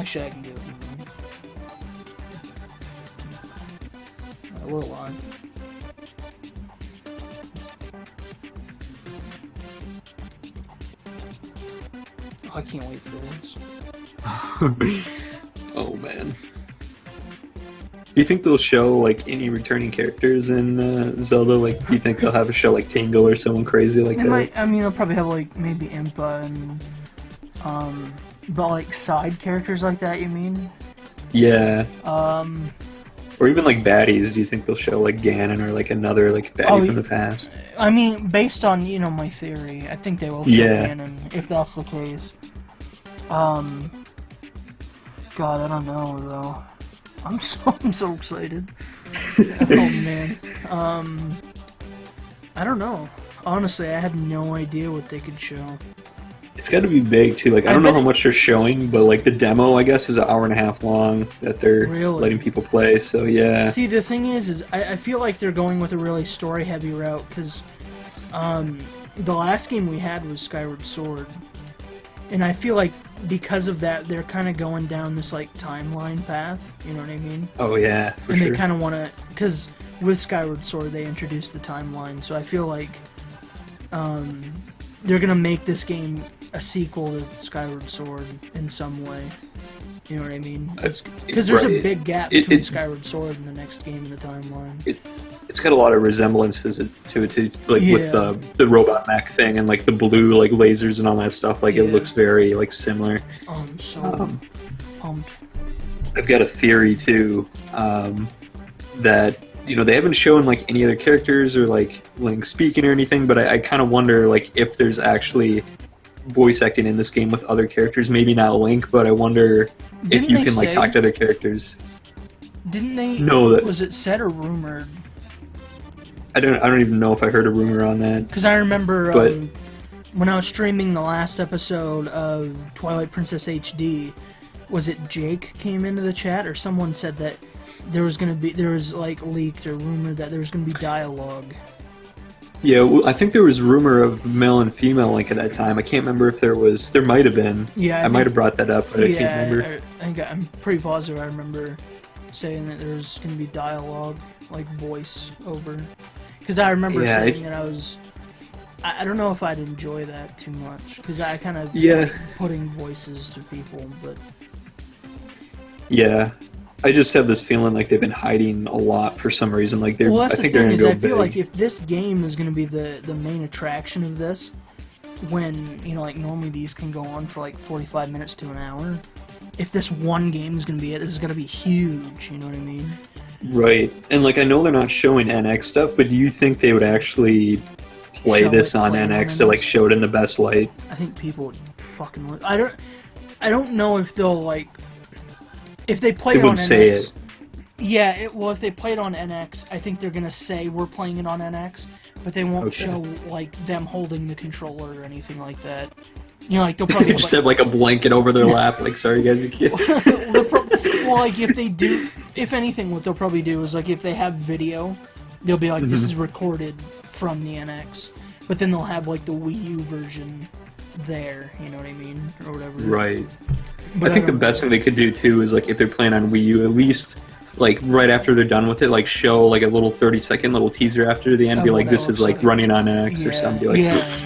Actually, I can do it. We're live. Oh, I can't wait for this. Oh man. Do you think they'll show like any returning characters in Zelda? Like, do you think they'll have a show like Tango or someone crazy like They that? might. I mean, they'll probably have like maybe Impa and but like side characters like that. You mean? Yeah. Or even like baddies. Do you think they'll show like Ganon or like another like baddie from the past? I mean, based on my theory, I think they will show Ganon if that's the case. God, I don't know though. I'm so excited. Oh man. I don't know. Honestly, I have no idea what they could show. It's got to be big too. Like I don't know how much they're showing, but like the demo, I guess, is an hour and a half long that they're letting people play. So yeah. See, the thing is I feel like they're going with a really story-heavy route because the last game we had was Skyward Sword, and I feel like because of that, they're kind of going down this like timeline path. You know what I mean? Oh yeah, for and sure. they kind of want to, because with Skyward Sword they introduced the timeline, so I feel like they're gonna make this game a sequel to Skyward Sword in some way. You know what I mean? Because there's a big gap between Skyward Sword and the next game in the timeline. It's got a lot of resemblances to it, too, like with the robot mech thing and like the blue like lasers and all that stuff. Like it looks very like similar. I'm so pumped. I've got a theory too that they haven't shown like any other characters or like Link speaking or anything, but I kind of wonder like if there's actually voice acting in this game with other characters. Maybe not Link, but I wonder if you can like talk to other characters. Didn't they? No, was it said or rumored? I don't even know if I heard a rumor on that. Because I remember when I was streaming the last episode of Twilight Princess HD, was it Jake came into the chat or someone said that there was like leaked or rumored that there was gonna be dialogue. Yeah, well, I think there was rumor of male and female Link at that time. I can't remember if there might have been. Yeah, I might have brought that up, but I can't remember. I'm pretty positive I remember saying that there was going to be dialogue, like voice over. Because I remember saying that I don't know if I'd enjoy that too much, because I kind of like putting voices to people, but... Yeah. I just have this feeling like they've been hiding a lot for some reason. Like they're, I think they're going to go big. I feel like if this game is going to be the main attraction of this, when like normally these can go on for like 45 minutes to an hour, if this one game is going to be it, this is going to be huge. You know what I mean? Right. And like I know they're not showing NX stuff, but do you think they would actually play this on NX to like show it in the best light? I think people would fucking. I don't know if they'll like. If they play it on NX, say it. Yeah, well, if they play it on NX, I think they're gonna say we're playing it on NX, but they won't show like them holding the controller or anything like that. Like they'll probably just have like a blanket over their lap, like sorry guys, you can't. Well, like if they do, if anything, what they'll probably do is like if they have video, they'll be like this is recorded from the NX, but then they'll have like the Wii U version there. You know what I mean, or whatever. Right. But I think the best thing they could do too is like if they're playing on Wii U, at least like right after they're done with it, like show like a little 30-second little teaser after the end, be like this is like running on X or something,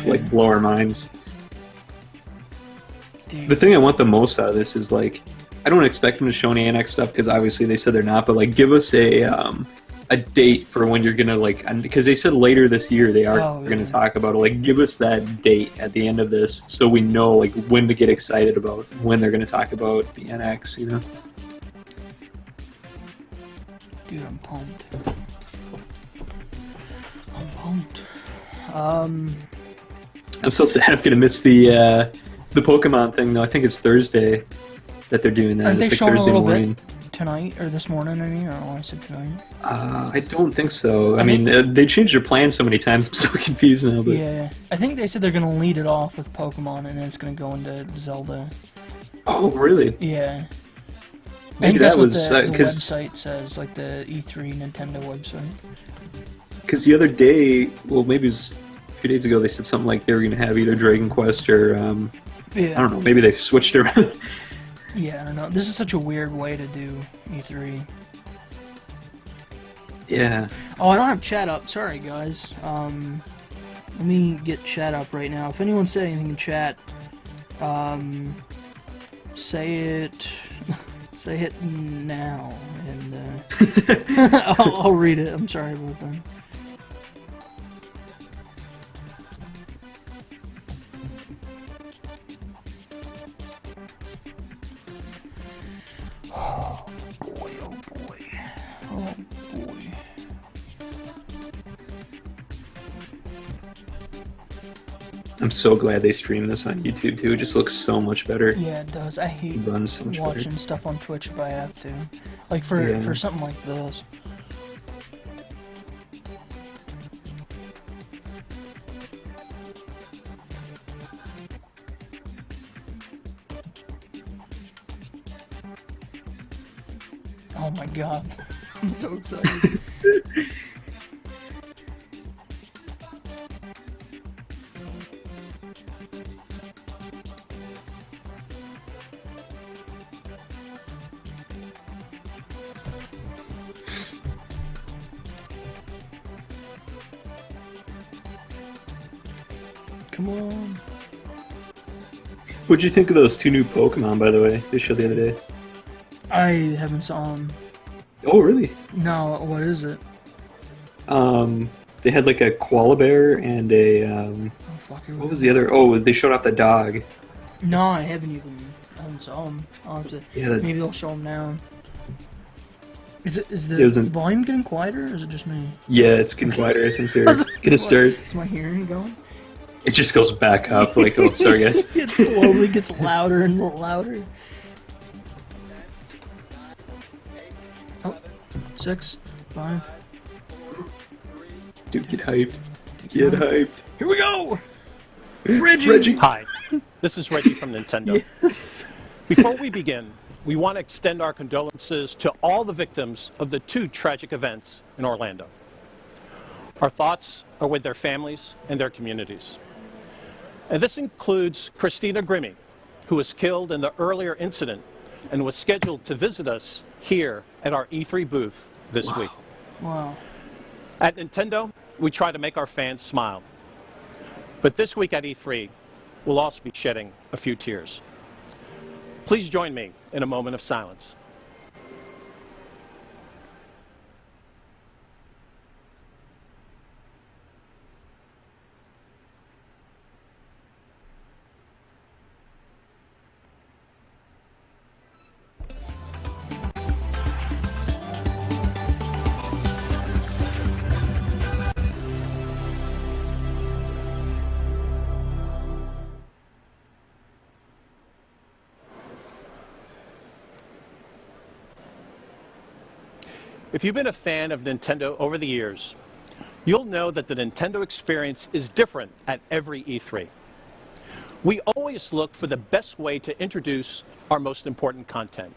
like blow our minds. Dude. The thing I want the most out of this is like I don't expect them to show any NX stuff because obviously they said they're not, but like give us a date for when you're gonna like, because they said later this year they are gonna talk about it. Like give us that date at the end of this so we know like when to get excited about when they're gonna talk about the NX, Dude, I'm pumped. I'm so sad I'm gonna miss the Pokemon thing though. I think it's Thursday that they're doing that. Aren't they it's like showing Thursday a little morning. bit tonight or this morning? I mean, I don't know why I said tonight. I don't think so. I mean, they changed their plans so many times. I'm so confused now. But yeah, I think they said they're gonna lead it off with Pokemon and then it's gonna go into Zelda. Oh, really? Yeah. Maybe I think that's that was what the website says, like the E3 Nintendo website. Because the other day, well, maybe it was a few days ago, they said something like they were going to have either Dragon Quest or, I don't know, maybe they've switched around. Yeah, I don't know. This is such a weird way to do E3. Yeah. Oh, I don't have chat up. Sorry, guys. Let me get chat up right now. If anyone said anything in chat, say it. Say it now, and I'll read it. I'm sorry about that. Oh boy! Oh boy! Oh boy! I'm so glad they stream this on YouTube too. It just looks so much better. Yeah, it does. I hate so watching better. stuff on Twitch if I have to. Like for something like this. Oh my god. I'm so excited. Come on. What'd you think of those 2 new Pokemon, by the way, they showed the other day? I haven't saw them. Oh, really? No, what is it? They had like a koala bear and a what was the other? Oh, they showed off the dog. No, I haven't saw them. I'll have to. Yeah, maybe they'll show them now. Is the volume getting quieter, or is it just me? Yeah, it's getting quieter. I think they're gonna start. Is my hearing going? It just goes back up. Like, oh, sorry, guys. It slowly gets louder and louder. Oh, 6, 5. Dude, get hyped. Get hyped. Here we go! It's Reggie! Hi, this is Reggie from Nintendo. Yes. Before we begin, we want to extend our condolences to all the victims of the 2 tragic events in Orlando. Our thoughts are with their families and their communities. And this includes Christina Grimmie, who was killed in the earlier incident and was scheduled to visit us here at our E3 booth this week. Wow. At Nintendo, we try to make our fans smile. But this week at E3, we'll also be shedding a few tears. Please join me in a moment of silence. If you've been a fan of Nintendo over the years, you'll know that the Nintendo experience is different at every E3. We always look for the best way to introduce our most important content.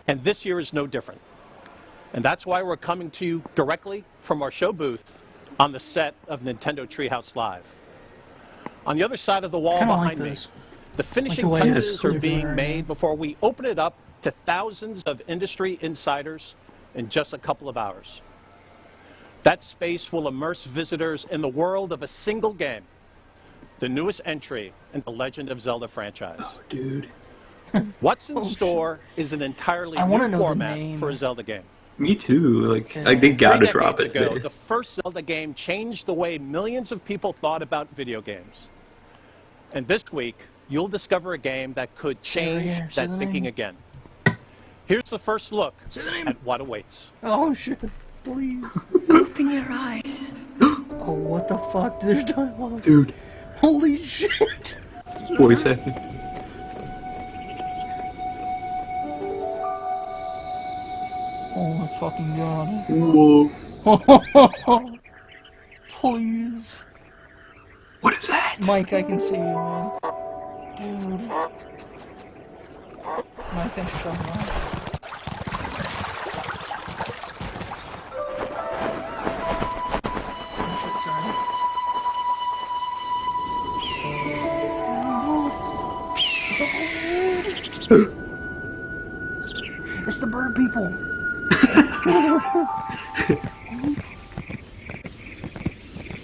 And this year is no different. And that's why we're coming to you directly from our show booth on the set of Nintendo Treehouse Live. On the other side of the wall behind me, the finishing touches are being made before we open it up to thousands of industry insiders in just a couple of hours. That space will immerse visitors in the world of a single game, the newest entry in the Legend of Zelda franchise. Oh, dude. What's in store is an entirely new format for a Zelda game. Me too. Like they gotta drop it today. The first Zelda game changed the way millions of people thought about video games. And this week, you'll discover a game that could change that thinking again. Here's the first look at what awaits. Oh shit, please. Open your eyes. Oh, what the fuck? There's dialogue. Dude. Holy shit. Voice acting. Oh my fucking god. Whoa. Please. What is that? Mike, I can see you, man. Dude. My face is on. Sorry. It's the bird people.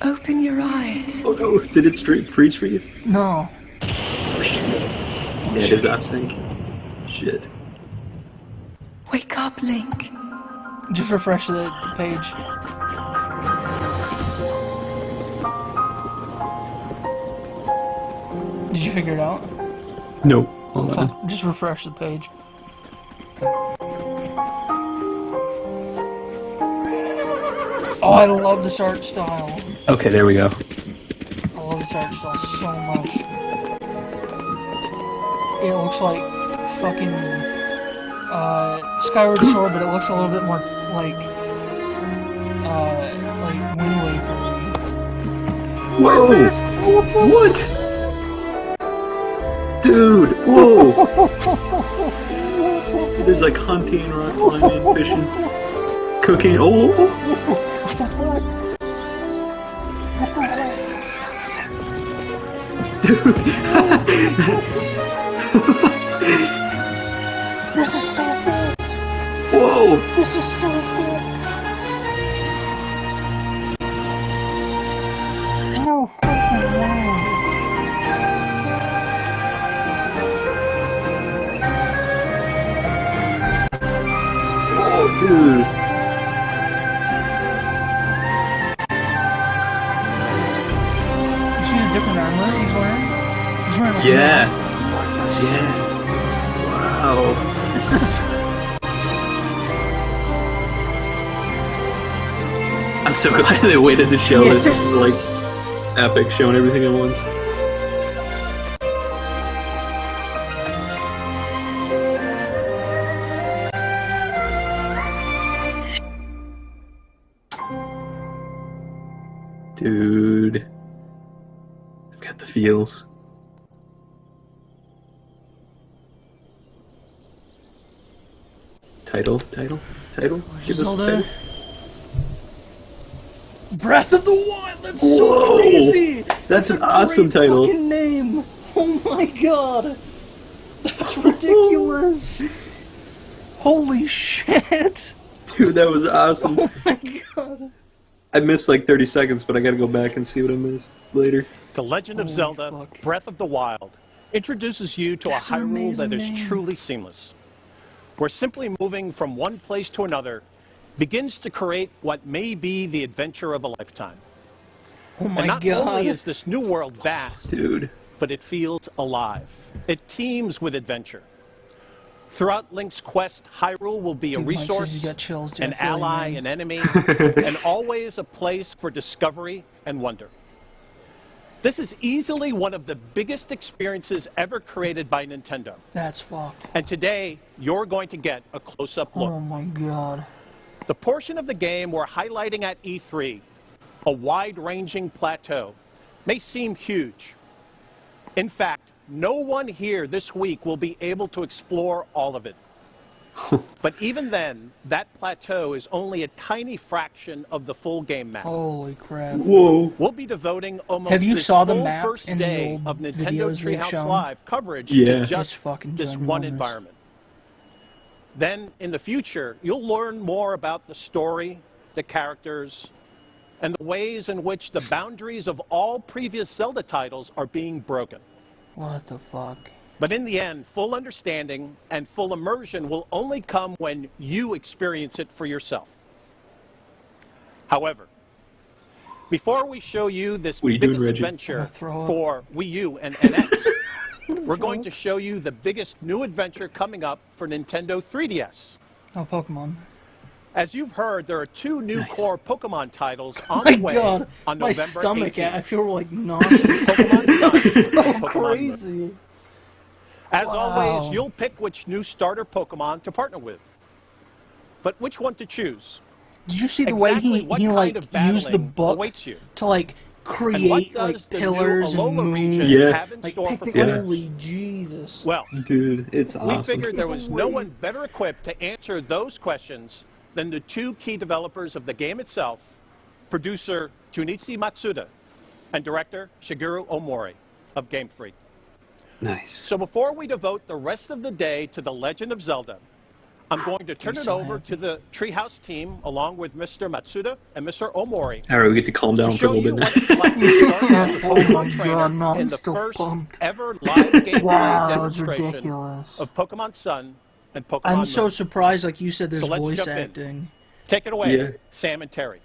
Open your eyes. Oh no, did it straight freeze for you? No. Oh shit. Yeah, it is off sync. Shit. Wake up, Link. Just refresh the page. Did you figure it out? No. Hold on. Fuck, just refresh the page. Oh, I love this art style. Okay, there we go. I love this art style so much. It looks like fucking Skyward Sword, but it looks a little bit more like Wind Waker. Whoa! What is this? What? Dude! Whoa! There's like hunting, rock climbing, fishing, cooking. Oh! This is what? This is like... Dude! This is so good! Whoa! This is so good! No fucking way! Oh, dude! You see the different armor he's wearing? He's wearing like Yeah. What the shit? Yeah. Wow. This is... I'm so glad they waited to show this. This is like epic, showing everything at once. Dude, I've got the feels. Title? Give us the Zelda. title. Breath of the Wild! That's Whoa! so crazy! That's an awesome title. Fucking name! Oh my god! That's ridiculous! Holy shit! Dude, that was awesome. Oh my god! I missed like 30 seconds, but I gotta go back and see what I missed later. The Legend of Holy Zelda, fuck. Breath of the Wild, introduces you to That's a an Hyrule that amazing is name. truly seamless. Where simply moving from one place to another begins to create what may be the adventure of a lifetime. Oh my And not god! only is this new world vast, Dude. but it feels alive. It teems with adventure. Throughout Link's quest, Hyrule will be a Dude, Mike says resource, he's got chills, dude. an I feel you, ally, man. an enemy, and always a place for discovery and wonder. This is easily one of the biggest experiences ever created by Nintendo. That's fucked. And today, you're going to get a close-up look. Oh my god. The portion of the game we're highlighting at E3, a wide-ranging plateau, may seem huge. In fact, no one here this week will be able to explore all of it. But even then, that plateau is only a tiny fraction of the full game map. Holy crap. Whoa. We'll be devoting almost Have you this saw the full map first in the day old of Nintendo videos they've Treehouse shown? Live coverage Yeah. to It's just fucking this one ginormous. environment. Then, in the future, you'll learn more about the story, the characters, and the ways in which the boundaries of all previous Zelda titles are being broken. What the fuck? But in the end, full understanding and full immersion will only come when you experience it for yourself. However, before we show you this What are you doing, biggest Reggie? adventure I'm gonna throw up. for Wii U and NX, we're going to show you the biggest new adventure coming up for Nintendo 3DS. Oh, Pokemon. As you've heard, there are two new Nice. core Pokemon titles on My the way god. on My November stomach, 18th. I feel like nauseous. Pokemon Sun so and Pokemon Moon. crazy. As Wow. always, you'll pick which new starter Pokemon to partner with. But which one to choose? Did you see the Exactly way what he kind like of used the battling book awaits you? to like And what create does like the pillars new and Alola region moons? Yeah. have in Like, store for Yeah. holy Jesus. Well, Dude, it's we awesome. figured there was no one better equipped to answer those questions than the two key developers of the game itself, producer Junichi Matsuda and director Shigeru Omori of Game Freak. Nice. So before we devote the rest of the day to The Legend of Zelda, I'm going to turn it over to the Treehouse team along with Mr. Matsuda and Mr. Omori. All right, we get to calm down To for a show little you bit what now. it's like to start as a Oh my Pokemon trainer God, no, in I'm the still first pumped. ever live gameplay Wow, it's demonstration ridiculous. of Pokemon Sun and Pokemon I'm Moon. so surprised, like you said, there's So let's voice jump in. acting. Take it away, Yeah. Sam and Terry.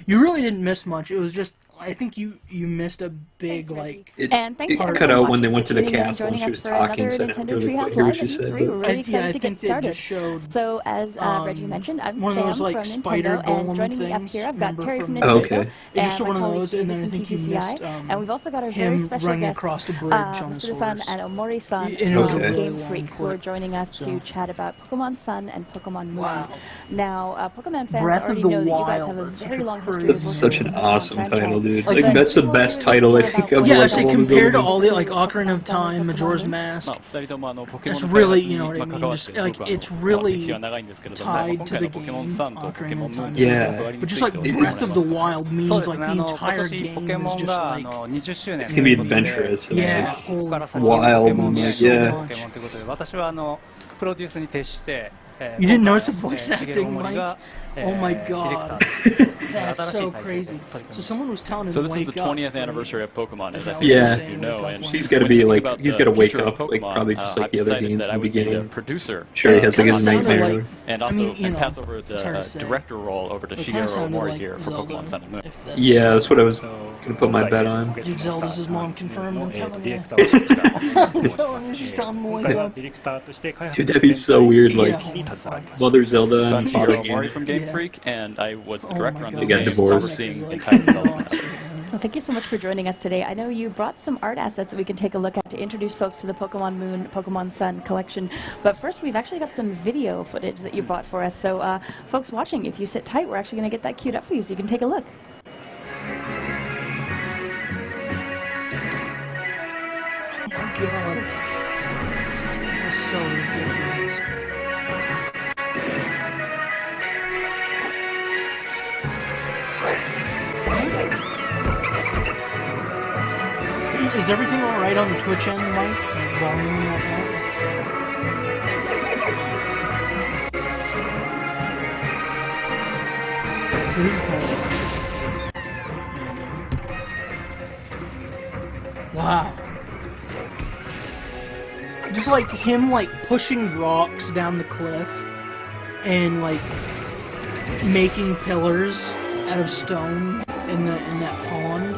You really didn't miss much. It was just, I think you missed a big, like... It, And thanks it to cut everyone out when they watching went for to the tuning in and castle and joining she us was for talking, another so I didn't Nintendo really Treehouse quite hear what Live she at said. E3. We're But really excited I to think get they started. just showed So as Reggie mentioned, I'm one of Sam those, like, from spider Nintendo, and golem joining me up things, here, I've got remember, Terry from from- Nintendo, Oh, okay. They just and showed my one of colleague those, and David then I from think you TTCI, missed and we've also got our very him special running guests, across a bridge on his Mr. San horse. and Omori-san And it was a from really Game long Freak, who are clip, joining us so. to chat about Pokemon Sun and Pokemon Moon. Wow. Now, Pokemon fans Breath of already the know that you guys have a Wild, that's very such a long history crazy of That's working such with an the Pokemon awesome title, franchise. dude. Like, Like, that's the best title, I think, of Yeah, I like, say all those compared to old all ones. the, like, Ocarina of Time, Majora's Mask, it's really, you know what I mean, just, like, it's really tied to the game, Ocarina of Time. Yeah. But just, like, Breath of the Wild means, like, the entire game is just, like... It's gonna be adventurous and Yeah, like holy fuck. wild and like, So yeah. much. You didn't notice the voice acting, Mike? Oh my god. That's so crazy. So someone was telling him So to this is the wake up, 20th right? anniversary of Pokemon, as I Yeah. think Yeah. most of you know. And He's gotta when be thinking like, about he's the gotta wake future of up, like, Pokemon, probably just like I the other decided games that in I the would be the beginning. producer. Sure, he has like Kinda his sounded nightmare. like- And I also mean, you know, pass over it's hard the to say. director role over to It kinda Shigeru sounded Omori like here for Zelda, Pokemon Sun and Moon. if that's- Yeah, that's what I was gonna put my bet on. Dude, Zelda's his mom confirmed, I'm telling you. I'm telling you, she's telling him to wake up. Dude, that'd be so weird, like Yeah, oh my fuck. Mother Zelda So I'm and Shigeru Father Omori from Game Yeah. Freak, and I was the Oh director my on god. this They got game, divorced. overseeing the Like, entire you know, development. Well, thank you so much for joining us today. I know you brought some art assets that we can take a look at to introduce folks to the Pokemon Moon, Pokemon Sun collection. But first, we've actually got some video footage that you brought for us. So, folks watching, if you sit tight, we're actually going to get that queued up for you so you can take a look. Oh my god. That's so ridiculous. Is everything alright on the Twitch end, Mike? Like, volume and whatnot? So this is kind of... Wow. Just like him like pushing rocks down the cliff and like making pillars out of stone in that pond.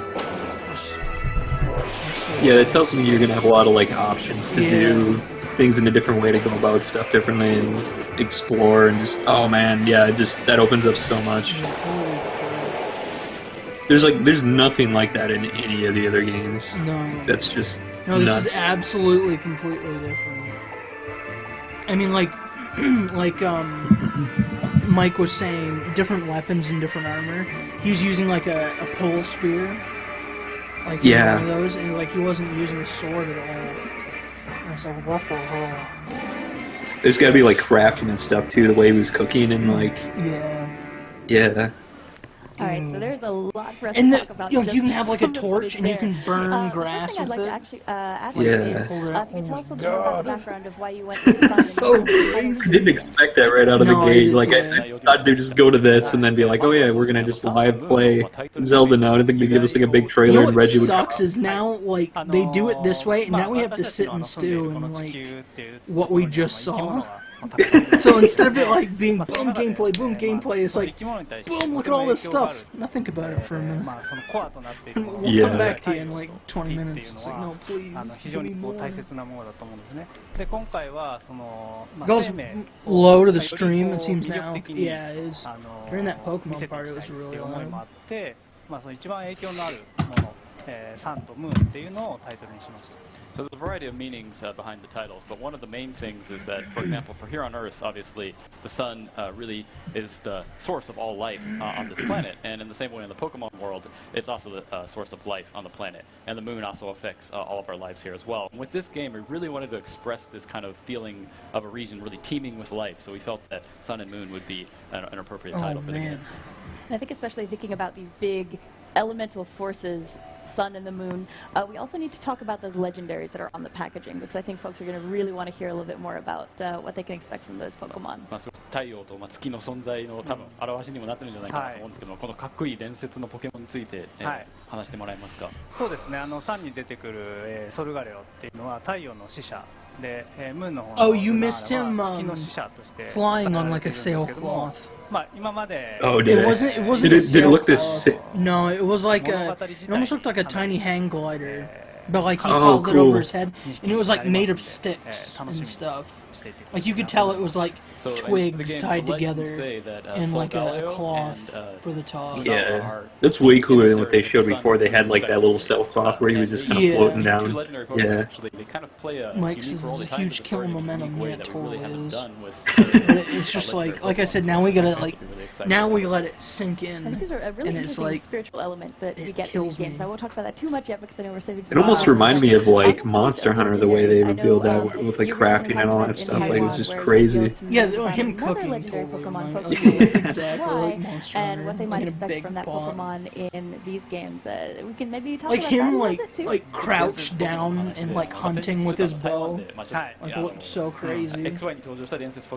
Yeah, that tells me you're gonna have a lot of like options to do things in a different way, to go about stuff differently and explore and just, oh man, yeah, just that opens up so much. There's nothing like that in any of the other games. No. That's just No, this nuts. is absolutely completely different. I mean, like Mike was saying, different weapons and different armor. He was using like a pole spear, like Yeah. one of those, and like he wasn't using a sword at all. And I was like, what the hell? There's gotta be like crafting and stuff too, the way he was cooking and like, yeah. All right, so there's a lot for us And to talk about. you know, just you can have like a from the torch footage and you there. can burn The grass first thing with I'd it. like to actually ask Yeah. you is, Hold it if up. you could tell Oh us a my little bit about the God. background of why you went to the Sun. So and Moon. crazy. I didn't expect that right out of No, the I gate. did- Like, yeah. I thought they'd just go to this and then be like, oh yeah, we're gonna just live play Zelda now. I didn't think they'd give us like a big You trailer know and what Reggie would sucks is now, like, they do it this way, and now we have to sit and stew in, like, what we just saw. So instead of it, like, being boom gameplay, it's like, boom, look at all this stuff. Now think about it for a minute. And we'll Yeah. come back to you in, like, 20 minutes. It's like, no, please, give me more. Goes low to the stream, it seems now. Yeah, it is. During that Pokemon part, it was really loud. まあその一番影響のあるもの、サンとムーンっていうのをタイトルにしました。 So there's a variety of meanings behind the title, but one of the main things is that, for example, for here on Earth, obviously, the sun really is the source of all life on this planet, and in the same way in the Pokemon world, it's also the source of life on the planet, and the moon also affects all of our lives here as well. And with this game, we really wanted to express this kind of feeling of a region really teeming with life, so we felt that Sun and Moon would be an appropriate title for the game. And I think especially thinking about these big elemental forces, sun and the moon. We also need to talk about those legendaries that are on the packaging, because I think folks are going to really want to hear a little bit more about what they can expect from those Pokemon. 太陽と月の存在の多分表しにもなってるんじゃないかなと思うんですけども、このかっこいい伝説のポケモンについて、話してもらえますか。そうですね。3に出てくる、ソルガレオっていうのは太陽の使者で、ムーンの方の Oh, you missed him 月の使者として flying on like a sailcloth. まあ今まで Oh, It did wasn't. It wasn't. Did a it look the sailcloth. same? No, it was like a. It almost looked like a tiny hang glider, but like he held it cool. over his head, and it was like made of sticks and stuff. Like you could tell it was like twigs tied together and like a cloth for the top. Yeah, that's way cooler than what they showed before. They had like that little self cloth where he was just kind of floating down. Yeah. Mike says this is a huge kill momentum. Yeah, it totally is. But it's just like I said, now we gotta now we let it sink in. I think these are a really and it's interesting like, spiritual element that we get in these games. I won't talk about that too much yet because I know we're saving some It almost time. reminded me of like Monster Hunter, the way they revealed that with like crafting and all that stuff. Like it was just crazy. Yeah, him cooking legendary totally Pokemon reminds folks me. will Exactly why like Monster and Hunter, what they like might in a expect big from that pot. Pokemon in these games. We can maybe talk Like about that a him, little bit too. like crouched down and like hunting with his bow. Like it looked so crazy.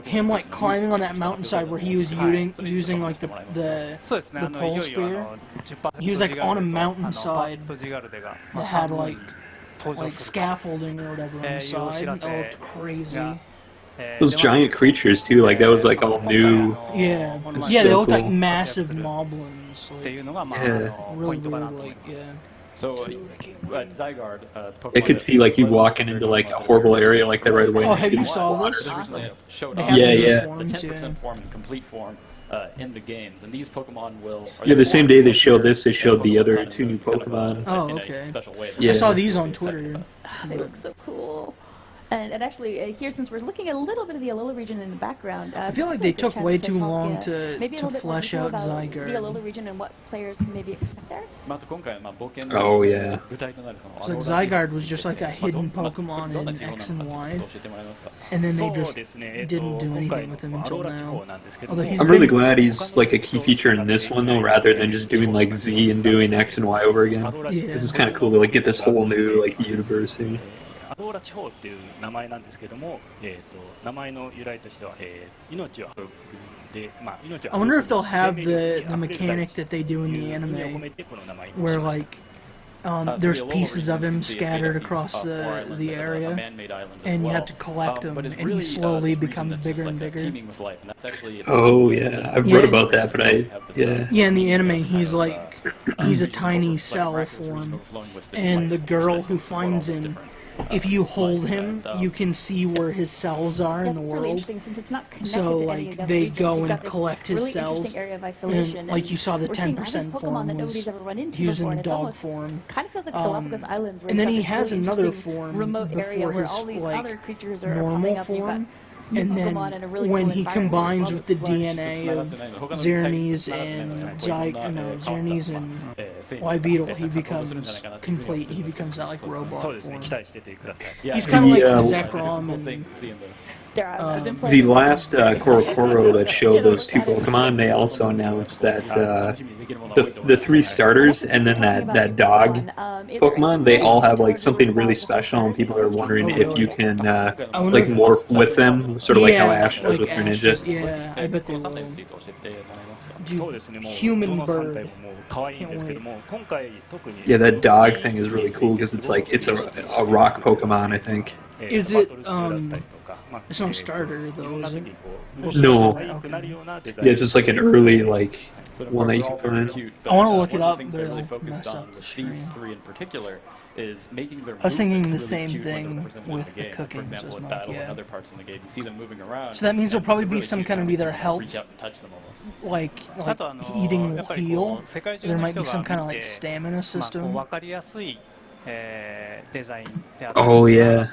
Him like climbing on that mountainside where he was using like the そうですね。 the pole いよいよ spear. 10% He was like on a ジガールと mountainside パッドジガールデが that had like 登場 like する scaffolding or whatever on the side. It looked が crazy. Those giant creatures too. Like that was like all new. Yeah, It's yeah, they so looked like cool. massive moblins. ってい Like, うのがまあ Yeah. ポイ really ントかな weird, と思い like ます。 yeah. So, Zygarde, I could see like you walking into like a horrible area like that right away. Oh, and have you just saw water. this? Showed They off have Yeah, them in yeah. the forms, 10% yeah. form and complete form in the games, and these Pokemon will. Yeah, the same day they showed this, they showed the other two new Pokemon. Oh, in a okay. special way. Yeah. I saw these on Twitter. They look so cool. And actually, here, since we're looking at a little bit of the Alola region in the background, I feel like they took way too long to maybe a little bit more flesh detail out about Zygarde. the Alola region and what players can maybe expect there. Oh, yeah. It's like Zygarde was just like a hidden Pokemon in X and Y, and then they just didn't do anything with him until now. Although he's I'm really been- glad he's like a key feature in this one though, rather than just doing like Z and doing X and Y over again. Yeah. This is kind of cool to like get this whole new like universe here. アローラ地方っていう名前なんですけども、名前の由来としては、命を育むで、まあ命を I 育む wonder if they'll have 生命 the 力に the あふれる大 mechanic 地 that they do in と the いう意味を anime, 込めてこの名前に where しました like there's pieces of him scattered across the area, and you have to collect them, and he slowly becomes bigger and bigger. Oh yeah, I've read about that, but yeah. Yeah, in the anime, he's a tiny cell form, and the girl who finds him, if you hold him, you can see where his cells are in the That's really world. interesting since it's not connected So to any like of the they regions. go You've and got this collect his really cells, interesting area of isolation, and like you saw the we're seeing all these 10% Pokemon form that was nobody's ever run into used before, in and it's dog almost form. kind of feels like the Galapagos Islands, where And then you've he got has this really another interesting form remote area before where his all these like other creatures are normal coming up. You've got form. new And then Pokemon in a really when cool he environment combines as well. with the DNA of Xerneas and Xerneas and Ybeetle, he becomes complete. He becomes that like そう robot ですね、 form. 期待しててください。 He's kind of like Yeah. Zekrom and There are, I've been The playing last Korokoro that showed those two Pokemon, they also announced that the three starters and then that dog Pokemon, they all have like something really special, and people are wondering if you can like morph with them, sort of like how Ash does with Greninja. Yeah, I bet they will. そうですね、もう Human どの3体 bird. ももう可愛いんですけども、今回特に Yeah, that dog thing is really cool because it's like it's a rock Pokemon, I think. Is バ it, トル中だったりとか、まあ It's not starter いろんな though, is 時 it? にこう動き No. が可愛くなるようなデザイ Yeah, ン it's just like an early like one that you can find. I wanna look it up, Things but they're really it'll focused mess on up the with stream. these three in particular is making their I was thinking movements the really same cute when they're thing represented in with the game. cooking For example, in system, battle yeah. and other parts in the game, you see them moving around. So that means there'll and probably they're be really some cute kind of now. either You can health, reach out and touch them almost. like あと eating やっ will ぱりこ heal. う世界中 There の might 人 be が some 見 kind of like て stamina まあこう system. 分かりやすい、デザインであったり Oh yeah.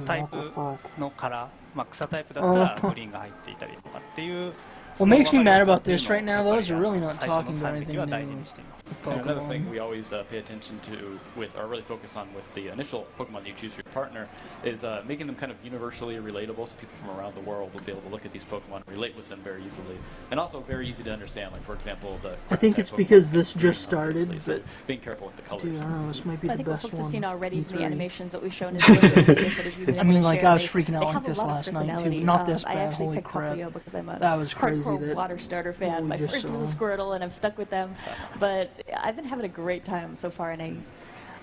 タイプのカラー、まあ、草タイプだったらグリーンが入っていたりとかっていう What makes me mad about this right now, though, is they're really not talking about anything new. And another thing we always pay attention to with, or really focus on with the initial Pokemon that you choose for your partner, is making them kind of universally relatable, so people from around the world will be able to look at these Pokemon and relate with them very easily, and also very easy to understand. Like, for example, the I think it's because this just started, but so being careful with the colors. Dude, I don't know, this might be the I think what best folks one. have seen already from the E3. animations that we've shown is really I mean, like, I was freaking out like this last night, too. Not this I bad, actually holy picked crap. Popplio because I'm a That was crazy. hardcore That water starter fan. we My just first was a saw. Squirtle, and I've stuck with them. But I've been having a great time so far, and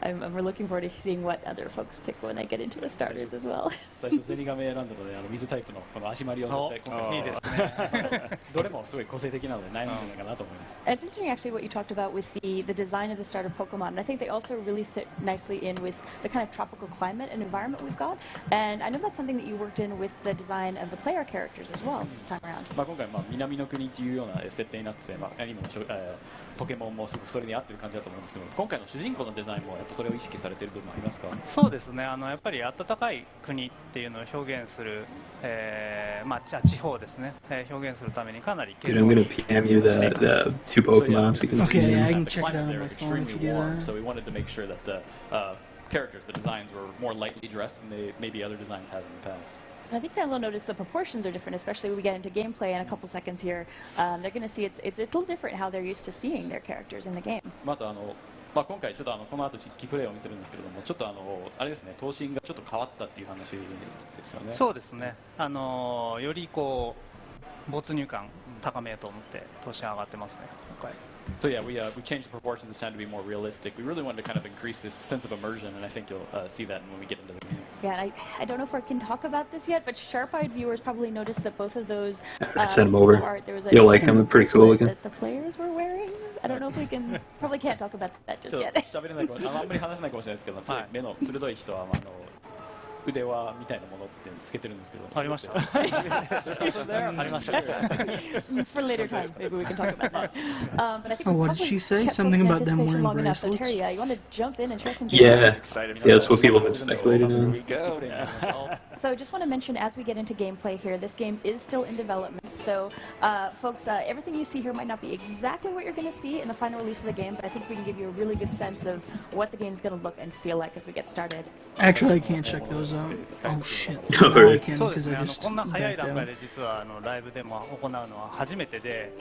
I'm looking forward to seeing what other folks pick when I get into the starters as well. 最初ゼニガメ選んだので水タイプのこの足回りを絶対今回いいですね。どれもすごい個性的なので悩むんじゃないかなと思います。And it's interesting actually what you talked about with the design of the starter Pokemon, and I think they also really fit nicely in with the kind of tropical climate and environment we've got. And I know that's something that you worked in with the design of the player characters as well this time around. 今回南の国っていうような設定になってて、アニメのポケモンもすごくそれに合ってる感じだと思うんですけど、今回の主人公のデザインもやっぱそれを意識されている部分ありますか？そうですね、やっぱり暖かい国っていうのを表現する、地方ですね、表現するためにかなり Dude, I'm gonna PM you the two Pokemon so you can see Okay, yeah, I them. can check it out on my phone if you do that. So we wanted to make sure that the characters, the designs, were more lightly dressed than maybe other designs have in the past. And I think fans will notice the proportions are different, especially when we get into gameplay in a couple seconds here. They're going to see it's a little different how they're used to seeing their characters in the game. また今回ちょっとこの後キープレイを見せるんですけれども、ちょっとあれですね、頭身がちょっと変わったっていう話ですよね。そうですね、よりこう没入感高めようと思って頭身上がってますね、今回。So yeah, we changed the proportions this time to be more realistic. We really wanted to kind of increase this sense of immersion, and I think you'll see that when we get into the game. Yeah, and I don't know if I can talk about this yet, but sharp-eyed viewers probably noticed that both of those Send them over. art, there was You'll like them, they're pretty cool looking. that the players were wearing. I don't know if we can, probably can't talk about that just yet. 喋れないかも、あんまり話せないかもしれないですけど、すごい目の鋭い人は腕輪みたいなものってつけてるんですけど。ありました。ありました。For later time, maybe we can talk about that. But I think what did she say? Something about them wearing bracelets? So Terry, you want to jump in and share some? Yeah, that's what people have been speculating on. So I just want to mention, as we get into gameplay here, this game is still in development. So, folks, everything you see here might not be exactly what you're going to see in the final release of the game, but I think we can give you a really good sense of what the game's going to look and feel like as we get started. Actually, I can't check those out. Oh shit. Oh, really? I can そうで because す I ね、 just こんな早い backed 段階 out. で実はライブでも行うのは初めてで、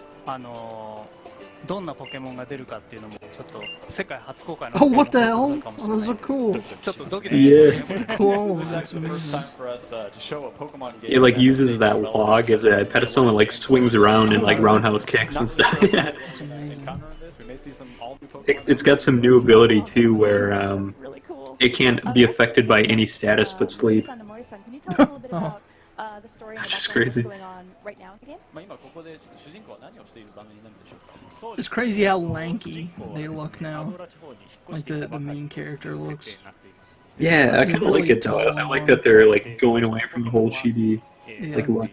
どんなポケモンが出るかっていうのもちょっっと世界初公開の Oh, what the hell? Oh, those are cool. ちょっとドキドキ Yeah. Cool. This is That's actually the first amazing. time for us to show a Pokemon game. It like uses that log as a pedestal and like swings around and like roundhouse kicks and stuff. Yeah. That's amazing. It's got some new ability too where Really cool. it can't be affected by any status but sleep. Can you tell us a little bit about the story and the That's just background of what's crazy. going on right now in the game? It's crazy how lanky they look now. Like the main character looks. Yeah, I kind of like it though. I like that they're like going away from the whole chibi like look.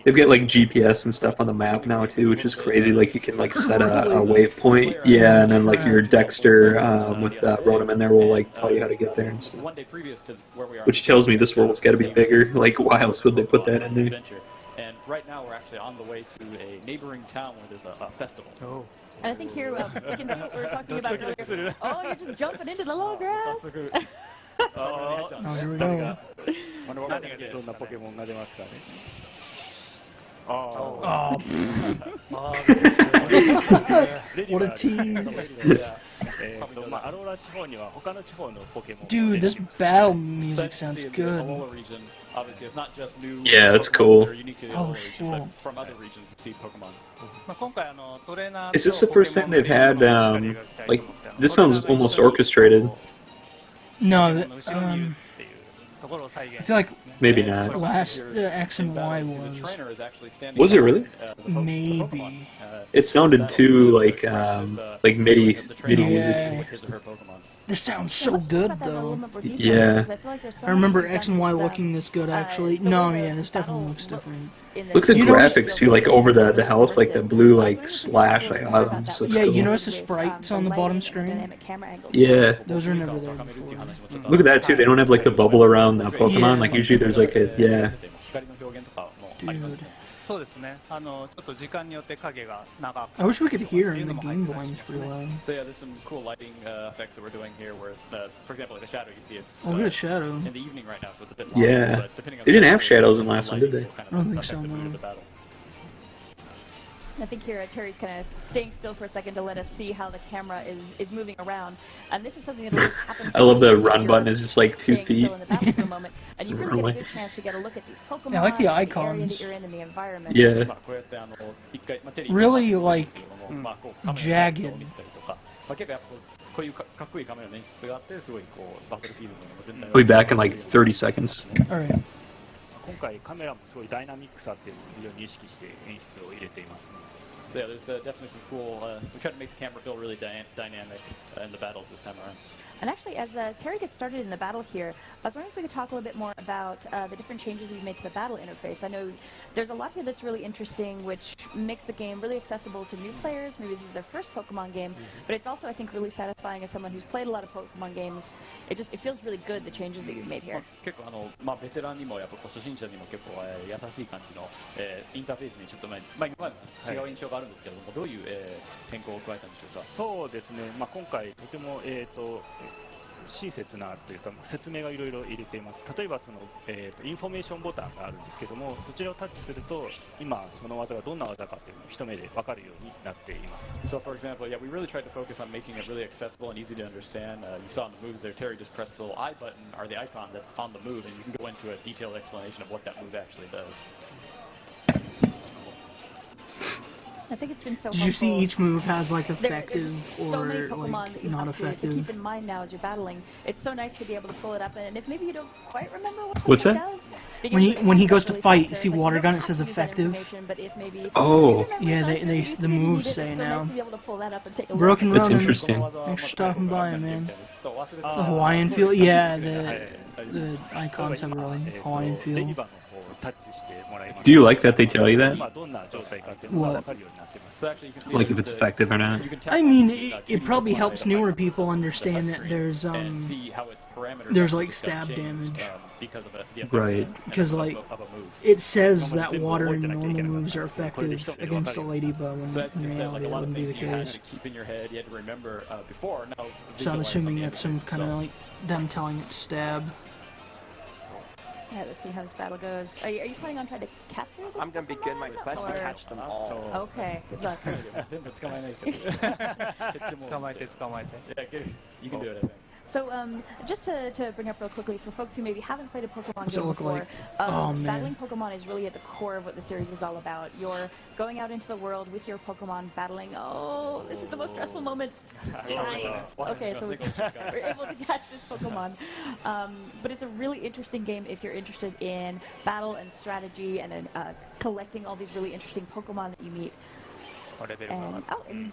They've got like GPS and stuff on the map now too, which is crazy. Like you can like set a waypoint, yeah, and then like your Dexter with Rotom in there will like tell you how to get there and stuff. Which tells me this world's got to be bigger. Like why else would they put that in there? And right now we're actually on the way to a neighboring town where there's a festival. Oh. And I think here we can see what we were talking about earlier. Oh, you're just jumping into the long grass. Oh, here we go. Oh, what a tease. Dude, this battle music sounds good. Obviously, it's not just new. Yeah, that's cool. Oh, shit. From other regions of see Pokemon. Is this the first time they've had like this sounds almost orchestrated? No, I feel like Maybe not. last X and Y was. Was it really? Maybe. It sounded too like MIDI Yeah. music. This sounds so good though. Yeah. I remember X and Y looking this good actually. No, yeah, this definitely looks different. Look at the You know- graphics too, like over the health, like the blue like slash, like oh, this looks Yeah, cool. you notice the sprites on the bottom screen? Yeah. Those are never there before. Look at that too. They don't have like the bubble around around the Pokemon? Like usually there's like a Dude. そうですね。ちょっと時間によって影が長く I wish we could hear っていう in の the も入っ game てたり volumes します pretty ね。 loud. So yeah, there's some cool lighting effects that we're doing here where, for example, like the shadow, you see it's Oh, good shadow. in the evening right now, so it's a bit long. Yeah. But depending on They the didn't have battle, shadows in the last one, did lighting they? will kind I don't of think affect so, the mood no. of the battle. I think here Terry's kind of staying still for a second to let us see how the camera is moving around. And this is something that just happens. I love the run button is just like 2 staying feet. still in the battle for a moment, and you really get a Really? good chance to get a look at these Pokemon, Yeah, I like the area that icons. you're in, and the environment. Yeah. まあこうやって一回まあテリー Really, まあ like, まあこうカメラ jagged. を見せたりとか、まあ結構やっぱこういうかっこいいカメラの演出があってすごいこうバトルフィールドの全体を We'll be back in like 30 seconds. Alright. 今回カメラもすごいダイナミックさっていうのを非常に意識して演出を入れていますね。 So yeah, there's definitely some cool. We try to make the camera feel really dynamic in the battles this time around. And actually, as Terry gets started in the battle here, I was wondering if we could talk a little bit more about the different changes you've made to the battle interface. I know there's a lot here that's really interesting, which makes the game really accessible to new players. Maybe this is their first Pokemon game, but it's also, I think, really satisfying as someone who's played a lot of Pokemon games. It feels really good, the changes that you've made here. 結構まあベテランにもやっぱこう初心者にも結構優しい感じのインターフェースにちょっとまあ今まで違う印象があるんですけども、どういう変更を加えたんでしょうか。そうですね。まあ今回とても親切なというか説明がいろいろ入れています。例えばそのインフォメーションボタンがあるんですけども、そちらをタッチすると今その技がどんな技かというのを一目で分かるようになっています。 So for example, yeah, we really tried to focus on making it really accessible and easy to understand. You saw in the moves there, Terry just pressed the little I button or the icon that's on the move, and you can go into a detailed explanation of what that move actually does. I think it's been so Did you see helpful. each move has like effective There's so many or Pokemon like that you not have to effective? keep in mind now as you're battling. It's so nice to be able to pull it up, and if maybe you don't quite remember what What's something that? does, being When he able goes to really fight, fast you see there, it's water like, gun, you it don't says have to use that effective. information, but if maybe Oh. Yeah, you remember the moves it's say so nice now. to be able to pull that up and take a look. Broken That's Ronin. interesting. Thanks for stopping by, man. The Hawaiian feel, yeah, the icons have a really Hawaiian レ feel. ニバの方をタッチしてもらいます。 Do you like that they tell you that? 今どんな状態かっていうのが分かるようになっています。 So actually, you can see Like if it's effective or not? I mean, it probably helps newer people understand that there's and see how its parameters there's, actually like, got stab changed, damage. Because of the effect Right. and Because, like, of a move. it says that water and normal moves are effective against the ladybug, So when as in you just said, like reality a that lot of wouldn't be the things you had case. to keep in your head, you had to remember before. Now, So I'm visualize assuming on the that's some interface kind of itself. like them telling it stab. Yeah, let's see how this battle goes. Are you planning on trying to capture this I'm gonna begin my Pokemon, quest to or- catch them all. Okay, good luck. 全部捕まえないと。捕まえて捕まえて。 Yeah, you can do it, I think. So, just to bring up real quickly, for folks who maybe haven't played a Pokemon What's it game look before, like? Oh, man. battling Pokemon is really at the core of what the series is all about. You're going out into the world with your Pokemon, battling. Oh, this is the most stressful moment. Nice. Okay, so we're able to catch this Pokemon. But it's a really interesting game if you're interested in battle and strategy and in, collecting all these really interesting Pokemon that you meet. レベルが上がっ And, た。 and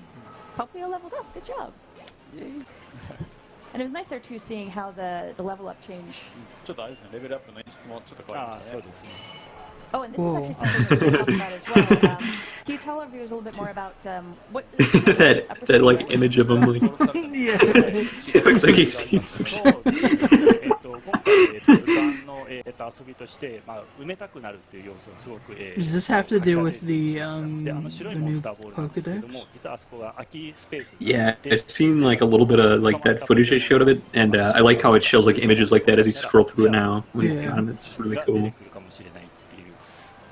Popplio leveled up. Good job. And it was nice there too, seeing how the level up change. ちょっとあれですね、レベルアップの演出もちょっと変わりああ、ましたね。そうですね。 Oh, and this Whoa. is actually something that we should talk about as well. Can you tell our viewers a little bit more about what that like image of him like Yeah. it looks like he's seen some そ shit. うですね。今回図鑑の遊びとしてまあ埋めたくなるっていう要素をすごく Does this have to do with the で白い the モン new スターボールなんですけども Pokedex? 実はあそこが空きスペース Yeah, I've seen like a little bit of like that footage they showed of it, and I like how it shows like images like that as you scroll through it now. When you Yeah. count 'em, it's really が出て cool. くるかもしれないっていう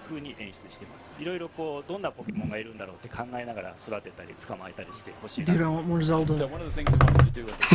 風に演出しています。いろいろこうどんなポケモンがいるんだろうって考えながら育てたり捕まえたりしてほしいな Dude, I want more So Zelda. one of the things we wanted to do with the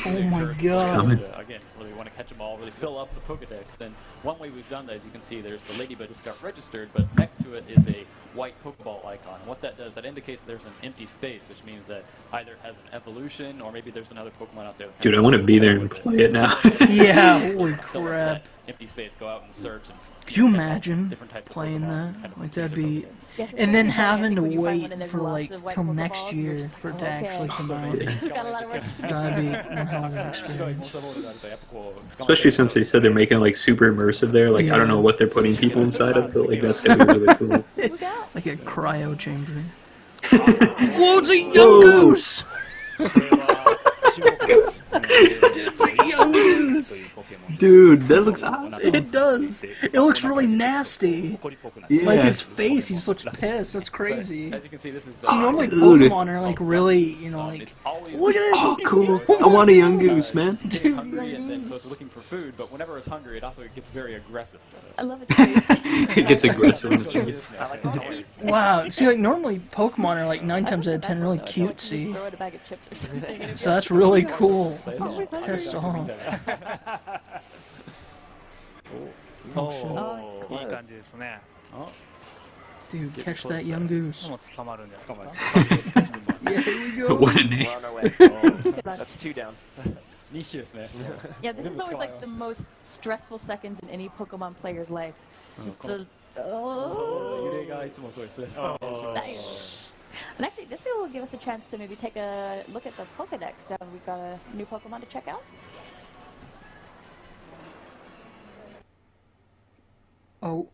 Oh my coming. god. again, really want to catch them all, really fill up the Pokedex. And one way we've done that, as you can see, there's the ladybug just got registered, but next to it is a white Pokeball icon. And what that does, that indicates that there's an empty space, which means that either it has an evolution or maybe there's another Pokemon out there. that Dude, I kind want to of be there and with it. play it now. Yeah, holy Fill up crap. that empty space, go out and search and Could you pick out imagine different types of playing Pokemon, that? kind of Like use that'd it be, for things. Yes, it's and then really exciting, I having think, to when you find one wait and there's for lots like of white till Pokeballs, next you're year just for it like, to actually okay. come out. We've got a lot of work to do. That'd be one hell of an 白い experience. モンスターボールがあるとやっぱこう捕まえて Especially since they said they're making it like super immersive there. Like I don't know what they're putting people inside of, but like that's gonna be really cool. Look out. Like a cryo chamber. Whoa, it's a young goose! これは中国 It's a Yungoos. Dude, that looks awesome. It does. It looks really nasty. Yeah. Like his face, he just looks pissed. That's crazy. As you can see, this is See, normally Dude. Pokemon are like really, you know, like, it's always look at it. Oh, cool. I want a Yungoos, man. getting hungry, and then so it's looking for food. But whenever it's hungry, it also gets very aggressive. I love it. It gets aggressive when it's hungry. I like the Wow. See, like normally Pokemon are like 9 times out of 10 really cutesy. Throw it a bag of chips or something. and So that's really cool. Always hungry. Pissed off. Oh, it's いい close. 感じですね。 Dude, catch that young goose. もう捕まるんじゃないですか。 Yeah, here we go. What a name. We're on our way. That's 2 down. 2匹ですね。 Yeah, this is always like the most stressful seconds in any Pokemon player's life. Just the 揺れがいつもそうですね。 nice. And actually, this will give us a chance to maybe take a look at the Pokedex. We've got a new Pokemon to check out. Oh,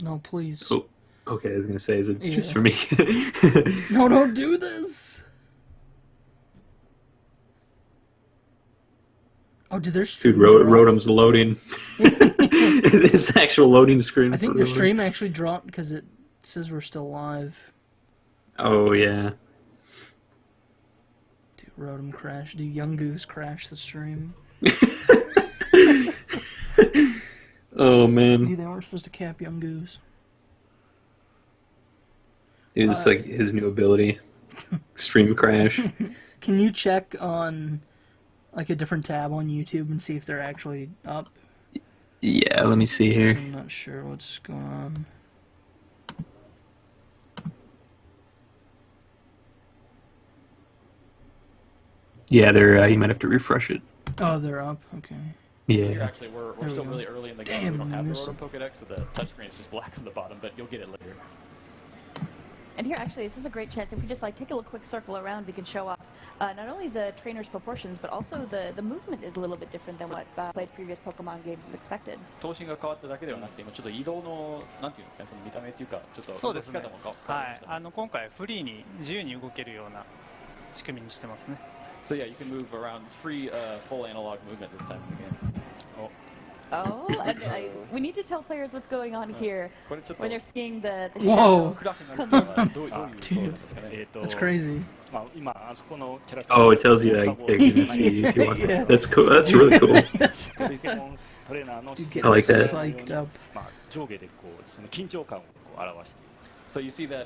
no, please. Oh, okay, I was gonna say, is it just Yeah. for me? No, don't do this. Oh, dude, there's Dude, Rotom's loading. This actual loading screen. I think for the Rotom. stream actually dropped because it says we're still live. Oh, yeah. Dude, Rotom crashed. Dude, Young Goose crashed the stream. Oh, man. Dude, they weren't supposed to cap Young Goose. Dude, it's like his new ability. Stream crash. Can you check on like a different tab on YouTube and see if they're actually up? Yeah, let me see here. I'm not sure what's going on. Yeah, they're. You might have to refresh it. Oh, they're up. Okay. Here, Yeah. actually, we're There we still go. really early in the game. Damn, We don't have I the missed Rotom Pokedex, so the touchscreen is just black on the bottom, but you'll get it later. And here, actually, this is a great chance. If we just like take a quick circle around, we can show off not only the trainer's proportions, but also the movement is a little bit different than what played previous Pokemon games have expected. 頭身が変わっただけではなくて、今ちょっと移動のなんていうのかな、その見た目っていうか、ちょっとそうですね動き方も変わはいりましたね。今回フリーに自由に動けるような仕組みにしてますね。 So yeah, you can move around. It's free, full analog movement this time in the game. Oh, and we need to tell players what's going on here これちょっと when they're seeing the Whoa. shadow. 暗くなるのはどういうそうですかね。 That's crazy. まあ、今あそこのキャラクター Oh, it tells you like they're gonna see you if you want. That's cool. That's really cool. ポケモントレーナーの You 姿 get I like that. psyched up. まあ、上下でこうその緊張感をこう表しています。 So you see that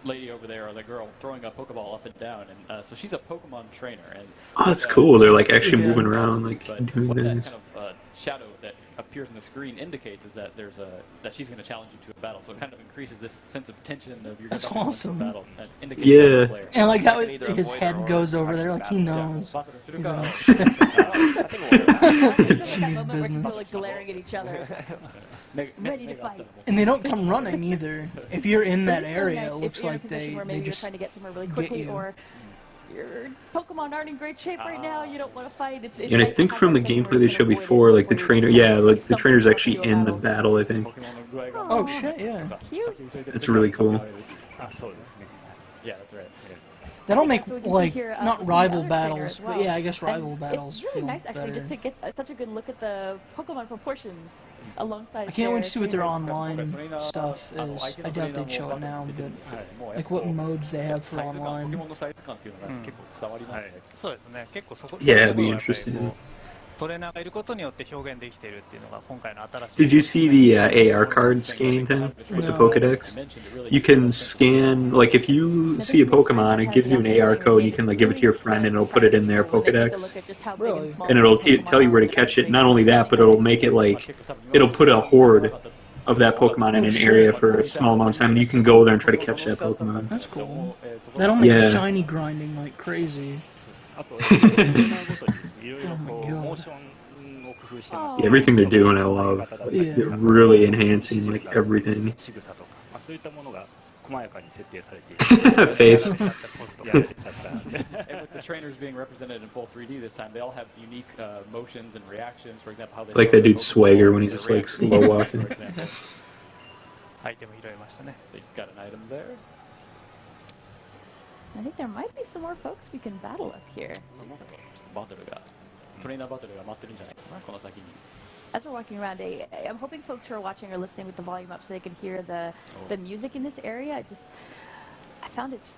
lady over there, or the girl throwing a Pokeball up and down, and so she's a Pokemon trainer. And Oh, that's cool. They're like actually Yeah. moving around, like But doing what that this. kind of shadow that appears on the screen indicates is that that she's going to challenge you to a battle. So it kind of increases this sense of tension of you're That's about to go into awesome. a battle. That indicates Yeah. the player. And like how I can either his avoid head or goes over there, like he battle. knows. Battleする He'sか like, I think we'll It's like that She's moment where people business. like glaring at each other. Ready to fight. And they don't come running either. If you're in that But it's really area, nice it if looks you're in a like position where they maybe you're just trying to get somewhere really get quickly, you. or your Pokemon aren't in great shape right now. You don't want to fight. It's And I nice to think have from the that setting where gameplay you they can showed avoid it before, like the before you trainer, just yeah, kind of like the stumble trainer's into actually a in the battle. battle, I think. Oh shit, yeah. Cute. That's really cool. あ、そうですね。 Yeah, that's right. That'll Yeah, make so we can see like here, not some rival other trainer battles, as but well. yeah, I guess And rival battles. It's really feel nice actually better. just to get such a good look at the Pokemon proportions alongside. I can't wait to see what their trainers. online stuff is. I doubt they'd show it now, but like what modes they have for サイズ感、ポケ online. モンのサイズ感っていうのが結構伝わりますね。そうですね。結構そこ。 Yeah, そういう it'd be ところがやっぱり interesting. こうトレーナーがいることによって表現できているっていうのが今回の新しい。 Did you see the AR card scanning thing with the No. Pokedex? You can scan, like if you see a Pokemon, it gives you an AR code. You can like give it to your friend, and it'll put it in their Pokedex, Really? and it'll tell you where to catch it. Not only that, but it'll make it like it'll put a horde of that Pokemon in an area for a small amount of time. You can go there and try to catch that Pokemon. That's cool. That'll make Yeah. shiny grinding like crazy. あと、トレーナーごとにですね、いろいろこ Oh う my god. モーションを工夫してま Yeah, す。everything they're doing, I love. Yeah. They're really enhancing like everything. 仕草とか、まあ、そういったものが細やかに設定されている。 Face. ポストが出ちゃった。 And with the trainers being represented in full 3D this time, they all have unique motions and reactions. For example, how they Like that dude's swagger when he's just like slow walking. For example. アイテム拾いましたね。 So you just got an item there. I think there might be some more folks we can battle up here. As we're walking around, I'm hoping folks who are watching are listening with the volume up so they can hear the music in this area. I found it's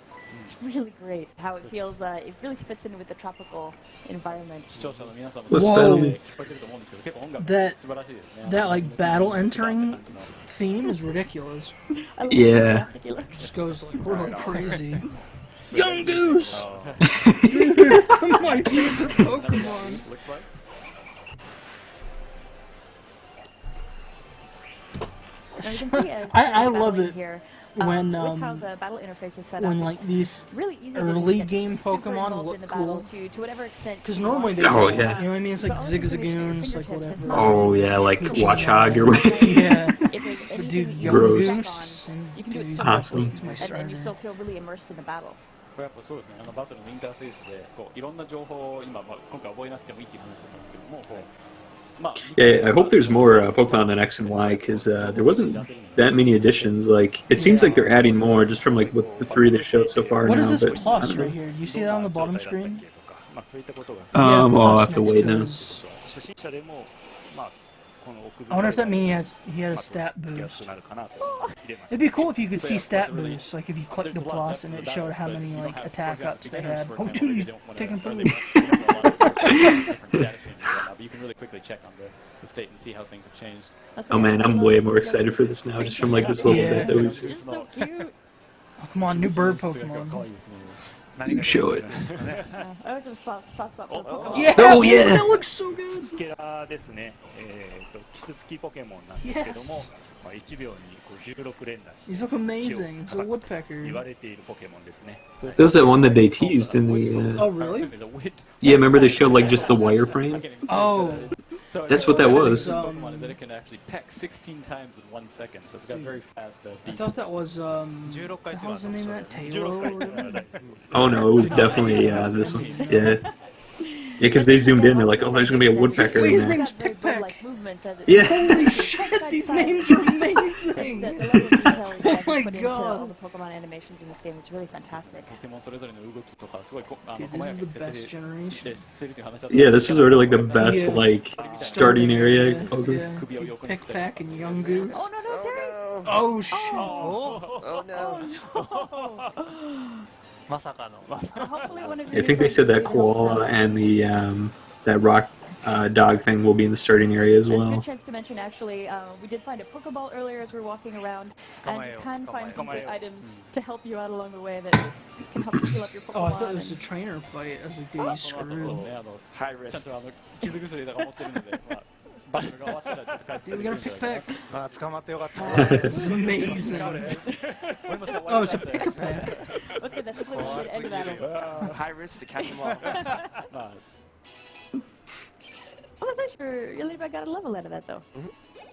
really great how it feels. It really fits in with the tropical environment. Whoa. That like battle entering theme is ridiculous. Yeah. It just goes like really crazy. Young Goose! Dude, my favorite Pokemon. I love it here, when with how the battle interface is set when up, like these really easy early to game super Pokemon involved look in the cool. battle to whatever extent. Because normally they Oh, don't, yeah. you know what I mean? It's like But also Zigzagoons, like fingertips, it's whatever. not Oh yeah, like Watchog or whatever. Yeah. If there's anything Dude, that you Young Gross. can Goose. on, you can do it Dude, so awesome. quickly, and you still feel really immersed in the battle. これやっぱそうですね、バトルのインターフェースでこういろんな情報を今、今回覚えなくてもいいっていう話だったんですけども、こうまあ Yeah, I hope there's more Pokemon than X and Y because there wasn't that many additions. Like it seems like they're adding more just from like what the 3 they showed so far What now. is this but I plus don't know. right here? Do you see that on the bottom screen? I'll plus have to next wait now. his- I wonder if that means he had a stat boost. It'd be cool if you could see stat boosts, like if you clicked the plus and it showed how many like attack ups they had. Oh, dude, he's taking food. But you can really quickly check on the state and see how things have changed. Oh man, I'm way more excited for this now just from like this little bit that we've seen. Just so cute. Oh, come on, new bird Pokemon. You show it. I always have a soft spot for Pokemon. Yeah, Oh, yeah. that looks so good. キラーですね。キツツキポケモンなんですけども、 Yes. 1秒にこう16連打 These look amazing. It's a 言 woodpecker. われているポケモンですね。 That was that one that they teased in the. Oh, really? Yeah, remember they showed like just the wireframe? Oh. That's what that was. Pokemon is that it can actually peck 16 times in 1 second, so it's got very fast I beat. thought that was, what the hell's the name of that? Taylor? Oh no, it was definitely this one. Yeah. Yeah, because they zoomed in, they're like, oh, there's gonna be a woodpecker Wait, in his there. name's Very bird-like Pickpeck. movements as it Yeah. Holy shit, these names are amazing! The level of detail you guys Oh my put into all God. the Pokemon animations in this game is really fantastic. ポケモンそれぞれの動きとかすごい Dude, this is the best generation. Yeah, this is already like the best Yeah. like starting area. Yeah, Pokemon. yeah. Dude, Pickpeck and Young Goose. Oh no, no, Terry! Oh shit! Oh no. まさかの。 Hopefully one of you I think they said that koala and the that rock dog thing will be in the starting area as There's a well. good chance to mention, actually, we did find a Pokeball earlier as we were walking around, and you can find some good items to help you out along the way that can help you heal up your Pokemon. Oh, I thought it was a trainer fight. I was like, dude, he's screwed. High risk. 傷薬とか持ってるので、まあ、バトルが終わったらちょっと帰って Dude, we got a Pickpeck. あー捕まってよかった。 This is amazing. Oh, it's a Pick-a-Peck. That's good, that's the way we should end battle. High risk to catch them all. まあ Oh, that's nice. Your lead got a level out of that, though.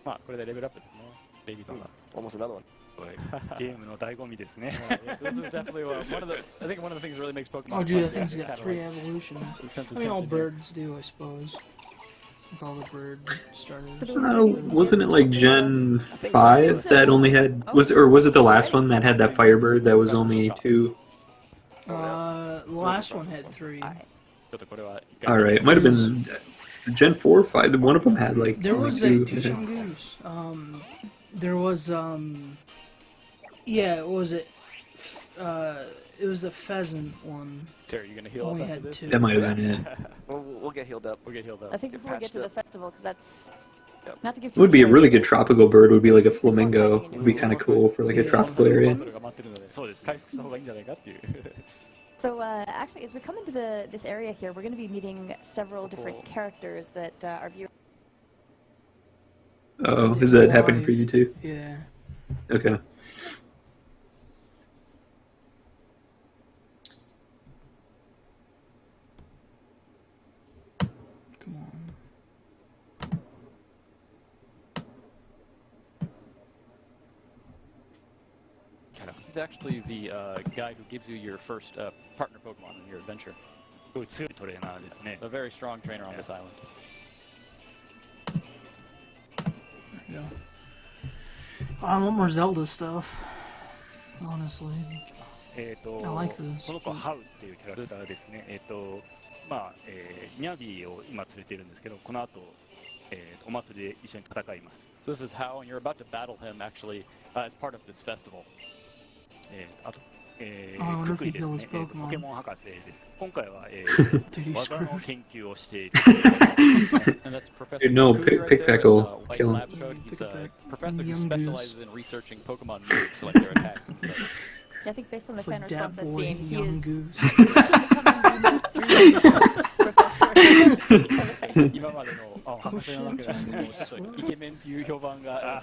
まあこれでレベルアップですね。ベイビーとか。 Almost another one. ゲームの醍醐味ですね。 Yes, this is definitely one of the. I think one of the things that really makes Pokemon. Oh, dude, that fun thing's is got kinda 3 like evolutions. the sense of I mean, all tension here. birds do, I suppose. Like all the bird starters. Wasn't it like Gen 5 that only had was it the last one that had that Firebird that was only 2? The last one had 3. ちょっとこれは Alright, it might have been Gen 4 or 5. One of them had like There only was 2. a Tucson Goose. There was, yeah, what was it? It was the pheasant one. Terry, you gonna heal Only up after had this? 2. That might have been it. We'll get healed up. We'll get healed up. I think before we get to the festival, because that's not to give It too would be a much really away, good tropical bird. Would be like a flamingo. Would be kind of cool for like a tropical area. そうです。回復した方がいいんじゃないかっていう。 So actually, as we come into this area here, we're going to be meeting several different characters that our viewers. Oh, is that happening for you too? Yeah. Okay. Come on. He's actually the guy who gives you your first partner Pokemon in your adventure. すごい強いトレーナーですね。 A very strong trainer on this island. There you go. I want more Zelda stuff. Honestly. like this. この子はハウっていうキャラクターですね。ニャビーを今連れているんですけど、この後、お祭りで一緒に戦います。So this is how, and you're about to battle him actually as part of this festival. あと、ククリですね、ポケモン博士です。今回は、技の研究をしている。No, Pickpeckle, kill him. He's a professor who specializes in researching Pokemon moves, like their attacks and such. I think based on the It's fan like response Dat I've Boy, seen, he Young is Goose. professor. 今までの話の中でイケメンっていう評判が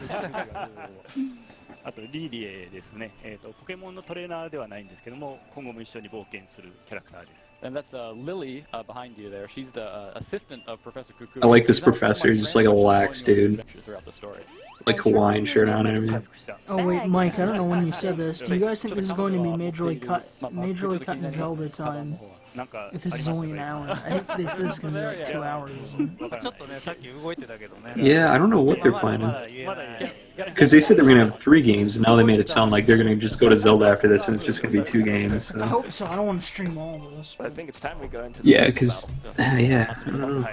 あとリリエですね、ポケモンのトレーナーではないんですけども、今後も一緒に冒険するキャラクターです。And that's Lily behind you there. She's the assistant of Professor Cuckoo. I like this professor. He's just like a lax dude. Like Hawaiian shirt on and everything. Oh wait, Mike, I don't know when you said this. Do you guys think this is going to be majorly cut in Zelda time? If this is only an hour, I think this is going to be like 2 hours. Yeah, I don't know what they're planning. Because they said they were going to have 3 games, and now they made it sound like they're going to just go to Zelda after this, and it's just going to be 2 games. So. I hope so. I don't want to stream all of this. I think it's time we go into the Yeah, because yeah, I don't know.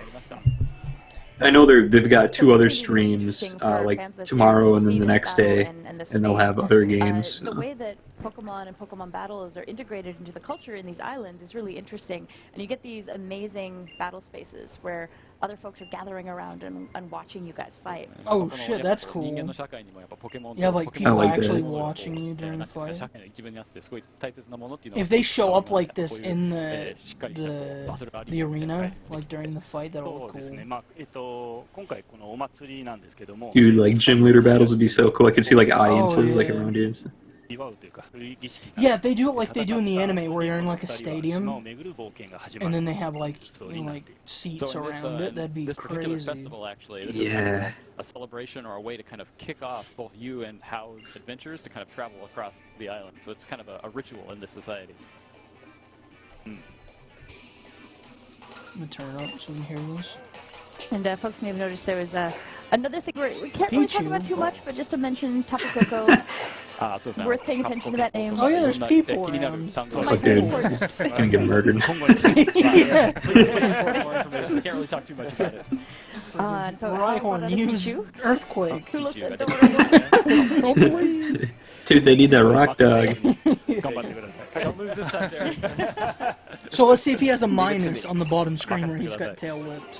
I know they've got 2 other streams, like tomorrow and then the next day, and they'll have other games. The way that Pokemon and Pokemon battles are integrated into the culture in these islands is really interesting, and you get these amazing battle spaces where other folks are gathering around and watching you guys fight. Oh shit, that's cool. Yeah, like people actually watching you during the fight. If they show up like this in the arena, like during the fight, that'll look cool. 今回このお祭りなんですけども、 Dude, like gym leader battles would be so cool. I could see like audiences like around you. Yeah, they do it like they do in the anime, where you're in like a stadium, and then they have like seats around it. That'd be this particular crazy. festival, actually, this Yeah. is a celebration or a way to kind of kick off both you and Hao's adventures to kind of travel across the island. So it's kind of a ritual in this society. I'm gonna turn it up so we can hear this. And folks may have noticed there was another thing we can't really talk about too much, but just to mention Tapu Koko. Worth paying attention to that name. Oh yeah, there's people around. It's like they're gonna get murdered. Yeah. Can't really talk too much about it. So Rhyhorn used Earthquake. Who looks at Oh please. Dude, they need that rock dog. Don't lose this time, Derek. So let's see if he has a minus on the bottom screen where he's got tail whipped.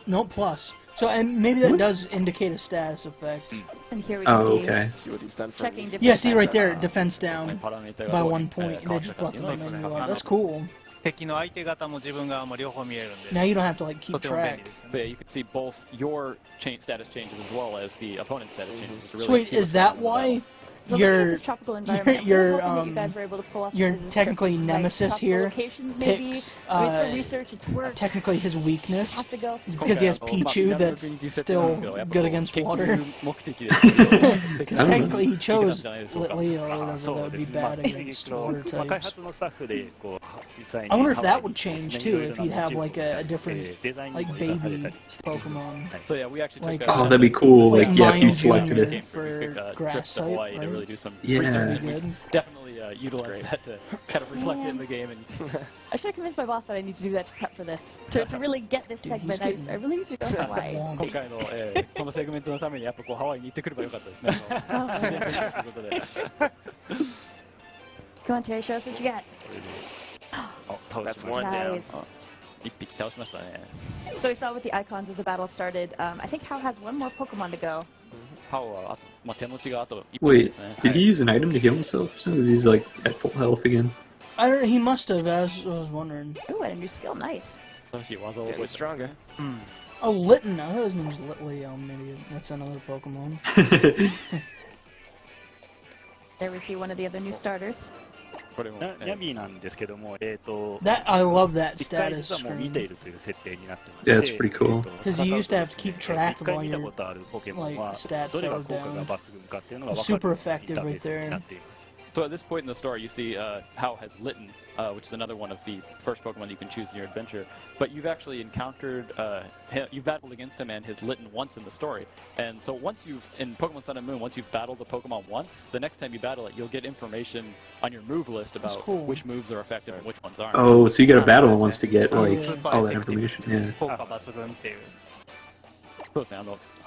No plus. So and maybe that does indicate a status effect. And here we can okay. See what he's done for checking me. different Yeah, see right there, defense down by 1 point. They just brought the Like, menu up. That's cool. 敵の相手方も自分側も両方見えるんで Now you don't have to like と keep ても便 track. 利ですよね But yeah, you can see both your status changes as well as the opponent's status changes. To really So wait, see what's is that going on in the why So looking at your this tropical environment, your, I'm hoping that you guys were able to pull off your some business technically trips, nice nemesis tropical here locations maybe. picks I mean, it's for research, it's work. technically his weakness Have to go. because he has Pichu that's still good against water. battle. Because technically he chose Leo or whatever that would be bad against water 開 types. 発のスタッフでこう実際に I wonder if that would change too if he'd have like a different デザイン like も出され baby たりしてます Pokemon. So yeah, we actually Like, took Oh, that'd be cool. Like Like, yeah, if you Mine selected Junior. it. For trip grass to type, Hawaii to right? really do some Yeah. research. Pretty And we good. definitely utilize that to kind of reflect it in the game. And I should have convinced my boss that I need to do that to prep for this. To really get this Dude, he's segment, I getting- really need to go to Hawaii. 今回のこのセグメントのためにやっぱこうハワイに行ってくればよかったですね。自然ということで。 Come on, Terry, show us what you got. 倒し That's まし one た down. Nice. 一匹倒しましたね。 So we saw with the icons as the battle started. I think Hao has one more Pokemon to go. ハオはまあ手持ちがあと一匹 Wait, ですね。 did he use an item to heal himself? So he's like at full health again. He must have. I was wondering. Ooh, and a new skill, nice. 新しい技を Getting 覚えてます stronger. Oh, Litten. I thought his name was Litley. I'm an idiot. That's another Pokemon. There we see one of the other new starters. これも、ニャビーなんですけども、That I love that 一回 status 実はもう見てい screen. るという設定になってま Yeah, し that's て、pretty cool. Because you used to have to keep track of 一回 all 見た your ことあるポケモン like は stats どれ that が are 効果が down. 抜群かっていうのが分か Super る effective インターフェー right スに there. なっています。So at this point in the story, you see Hao has Litten, which is another one of the first Pokemon you can choose in your adventure. But you've actually encountered, you've battled against him and his Litten once in the story. And so in Pokemon Sun and Moon, once you've battled the Pokemon once, the next time you battle it, you'll get information on your move list about which moves are effective and which ones aren't. Oh, so you got to battle once to get like all that information. Yeah.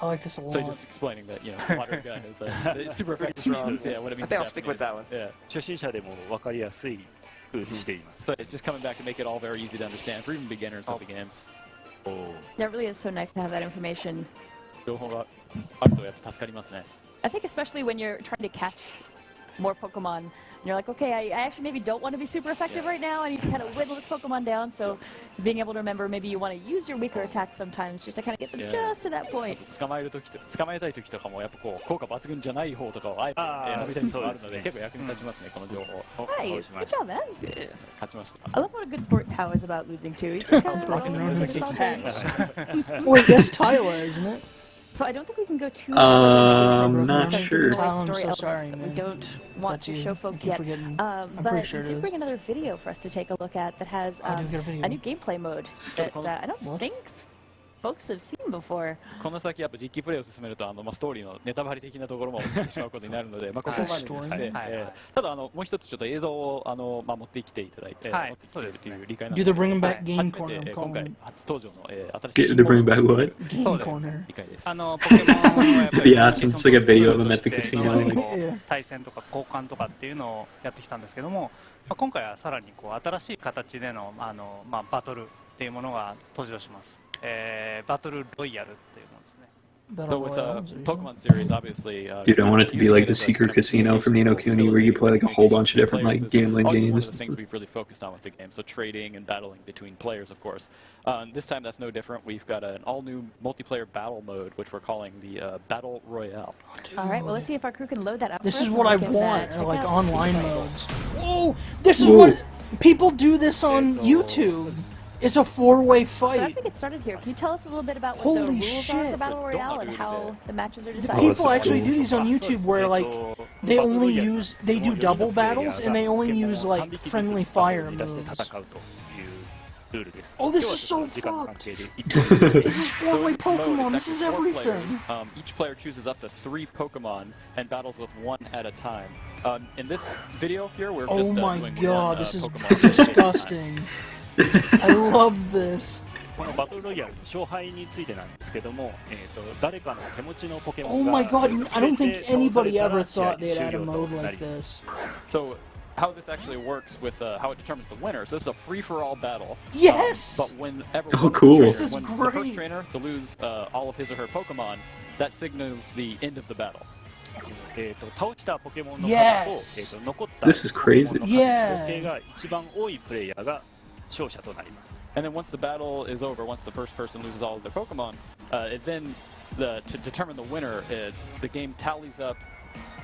I like this a lot. So just explaining that, water gun is super effective for us. Yeah, what it means. I think I'll stick with that one. Yeah. 初心者でも分かりやすい風にしています。 So it's just coming back to make it all very easy to understand for even beginners of the games. Yeah, it really is so nice to have that information. 情報があるとやっぱ助かりますね。 I think especially when you're trying to catch more Pokemon, and you're like, okay, I actually maybe don't want to be super effective right now. I need to kind of whittle this Pokemon down. So being able to remember, maybe you want to use your weaker attacks sometimes just to kind of get them just to that point. 捕まえたい時とかもやっぱこう効果抜群じゃない方とかをあえて選びたいことがあるので結構役に立ちますねこの情報。 Nice, good job, man. 勝ちました。 I love what a good sport Hao is about losing too. He's just kind of Broken rolling with his his hats. thing. Wait, that's Tyla, isn't it? So I don't think we can go too. Not sure. Tyler, I'm Story so elements sorry, that man. we don't want That's to you. show I folks keep yet. forgetting. But pretty sure it we did is. bring another video for us to take a look at that has I do get a video. a new gameplay mode that I don't think folks have seen before. この先やっぱ実機プレイを進めるとストーリーのネタバレ的なところも映ってしまうことになるので、ここまでにしてただもう一つちょっと映像を持ってきていただいて、持ってきているという理解なので、 Do the bring back game corner. 今回初登場の新しい They're bringing back what? Game corner. 理解です。ポケモンをやっぱり Yeah, awesome. It's like a video of them at the casino. 対戦とか交換とかっていうのをやってきたんですけども、今回はさらに新しい形でのバトルっていうものが登場します。バトルロイヤルっていうものですね。 So with Pokemon series, obviously. Dude, I want it to be like the secret casino from Ni no Kuni, where you play like a whole bunch of different like gambling games. One of the things we've really focused on with the game, so trading and battling between players, of course. This time that's no different. We've got an all-new multiplayer battle mode, which we're calling the Battle Royale. All right, well let's see if our crew can load that up. This for is us what I and we can, want, check like out online the modes. Oh, this is what people do this on YouTube. It's a 4-way So as fight. we get started here, can you tell us a little bit about what Holy the rules are shit. for Battle Royale and how the matches are decided? People actually do these on YouTube where like they do double battles and they only use like friendly fire moves. Oh, this is so fucked. This is 4-way Pokemon. This is everything. Each player chooses up to 3 Pokemon and battles with one at a time. In this video here, we're just Oh my doing god, one, this is Pokemon disgusting. I love this. このバトルロイヤルの勝敗についてなんですけども、誰かの手持ちのポケモ Oh ンが my god, I don't think anybody ever 倒され thought た they'd ら add a 試合 mode 終了とな like ります this. So how this actually works with how it determines the winner. So this is a free-for-all battle. Yes! But whenever Oh, cool. This is when the great. first trainer to lose all of his or her Pokemon, that signals the end of the battle. 倒したポケモンの数と、 Yes. 残った This is crazy. ポケモンの数合計が一番多いプレイヤーが勝者となります。 And then once the battle is over, once the first person loses all of their Pokemon, it then to determine the winner, the game tallies up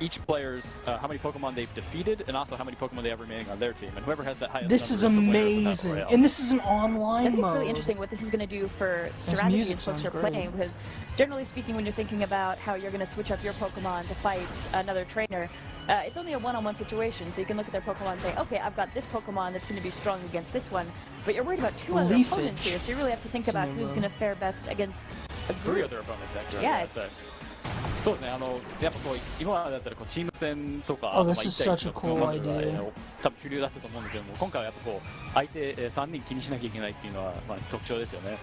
each player's how many Pokemon they've defeated, and also how many Pokemon they have remaining on their team. And whoever has that highest This number is the winner of the Battle amazing. Royale. And this is an I online think it's really mode. interesting what this is going to do for strategy music as folks sounds are great. playing, because generally speaking, when you're thinking about how you're going to switch up your Pokemon to fight another trainer, it's only a one-on-one situation, so you can look at their Pokemon and say, okay, I've got this Pokemon that's going to be strong against this one, but you're worried about 2 other Leafage. opponents here, so you really have to think about who's going to fare best against a 3 group. other opponents actually. Yeah, But- it's... そうですね、やっぱこう今までだったらこうチーム戦とか、 Oh, this まあ is 一対一 such a の cool までは idea. 多分主流だったと思うんですけども、今回はやっぱこう相手3人気にしなきゃいけないっていうのは特徴ですよね。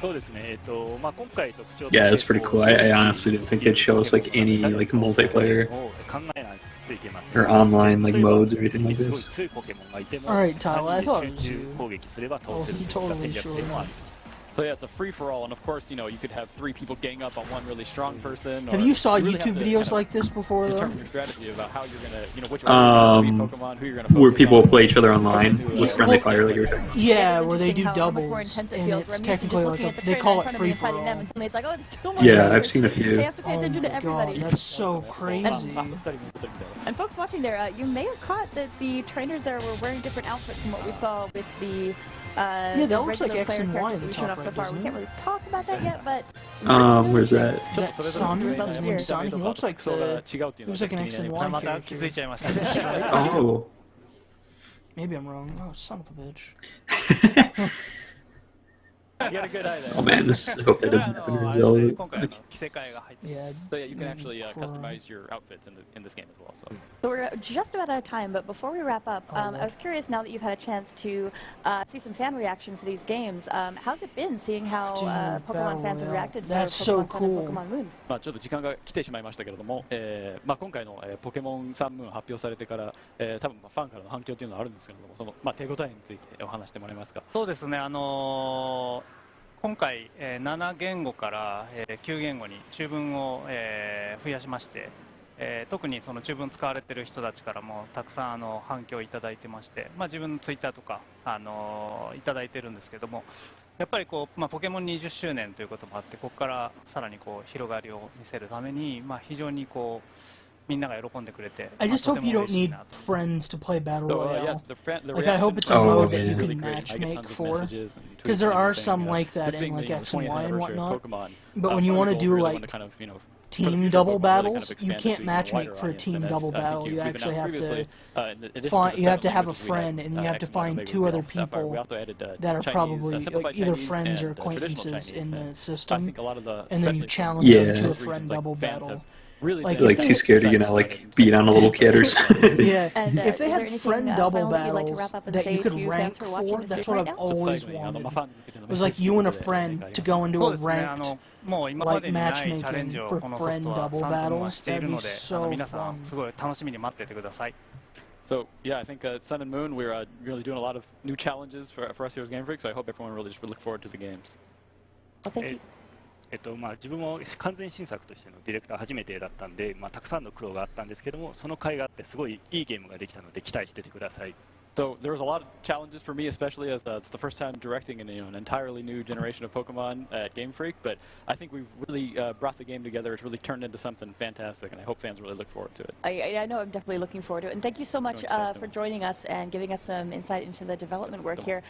そうですね。今回特徴として Yeah, that's pretty cool. I honestly didn't think they'd show us like any like multiplayer 考えないといけません。 or online like modes or anything like すごい this. 強いポケモンがいても、 Alright, Tyler, I thought it 集 was you. 中攻撃すれば倒 Oh, せる he といった totally 戦略性もあります。 So yeah, it's a free-for-all, and of course, you know, you could have 3 people gang up on one really strong person. Or Have you saw really YouTube have to videos kind like this before, of though? determine your strategy about how you're gonna, you know, which Pokemon, who you're gonna focus Where people on. play each other online Yeah. with friendly fire, like you were saying. Yeah, It's where they do interesting how much more doubles, intense it and feels, it's where I'm used to just technically like looking at the they trainer call in it front of me free and for fighting them, all. and suddenly it's like, oh, it's too much. Yeah, players. I've seen a few. They have to pay Oh attention my to everybody. god, that's so crazy. And folks watching there, you may have caught that the trainers there were wearing different outfits from what we saw with the Yeah, that looks like X and Y in the we showed top off so right, far. doesn't We it? can't really talk about that yet, but Where's that? That Son, his name's Son, he looks like an X and Y また character. 気づいちゃいました With the ね stripe. Oh. Maybe I'm wrong. Oh, son of a bitch. You got a good eye there. Oh man, this I hope that これ doesn't happen あ in れですね Zelda. 今回着せ替えが入ってます Yeah. So yeah, you can actually cool. customize your outfits in this game as well. So. So we're just about out of time, but before we wrap up, Oh, I was curious now that you've had a chance to see some fan reaction for these games. How's it been seeing how Dude, Pokemon Battle fans have Royale. reacted for That's so Pokemon Sun and cool. Pokemon Moon? まあちょっと時間が来てしまいましたけれども、今回の、ポケモンサンムーン発表されてから、多分ファンからの反響というのはあるんですけれども、その手応えについてお話してもらえますか。そうですね今回、7言語から、9言語に中文を、増やしまして、特にその中文使われている人たちからもたくさん反響をいただいてまして、自分のツイッターとか、いただいてるんですけども、やっぱりこう、ポケモン20周年ということもあって、ここからさらにこう広がりを見せるために、非常にこうみんなが喜んでくれて、 I just と hope ても you don't 嬉しい need なと。 friends to play Battle So, Royale. yes, the Like, I hope it's a Oh, mode that yeah. you really can great. I get matchmake tons of for. messages and tweets 'Cause there and are everything, some like that this in, being like, the, X and 20th Y and anniversary of whatnot. Pokemon, But when you part want of to the goal do really like wanted to kind of, for the team future of double Pokemon, really kind of battles, you expand it can't to even a matchmake wider for a audience. team And as double I think battle. You we've actually have announced previously, to in addition to find. the You have to 7 have a languages we had, friend, and you have to X and Y, find Omega, 2 other Ruby, Sapphire, people we also added, that are Chinese, probably simplified like either Chinese friends or and, traditional acquaintances Chinese. in the And I system, think a lot of the, and then you especially from challenge Yeah. them to a those friend regions, like, double fans battle. have really Like, been Like too scared to, excited about like it and beat on a little kid or something. Yeah, And, if they is there had anything, friend double final that you'd like to battles wrap up and that say you could to fans rank who are watching for, this that's stream what right I've now? always wanted. It was like you and a friend to go into そ a うですね ranked もう今ま like でにないチャレン matchmaking ジを for このソフ friend トは double サントムは battles. してい That'd る be ので so 皆さ fun. んすごい楽しみに待っててください So yeah, I think Sun and Moon, we're really doing a lot of new challenges for us here as Game Freak. So I hope everyone really just look forward to the games. Well, thank you. 自分も完全新作としてのディレクター初めてだったんで、たくさんの苦労があったんですけども、その甲斐があってすごいいいゲームができたので期待しててください。 So there was a lot of challenges for me, especially as it's the first time directing an entirely new generation of Pokemon at Game Freak. But I think we've really brought the game together. It's really turned into something fantastic, and I hope fans really look forward to it. I know I'm definitely looking forward to it. And thank you so much for joining us and giving us some insight into the development work here.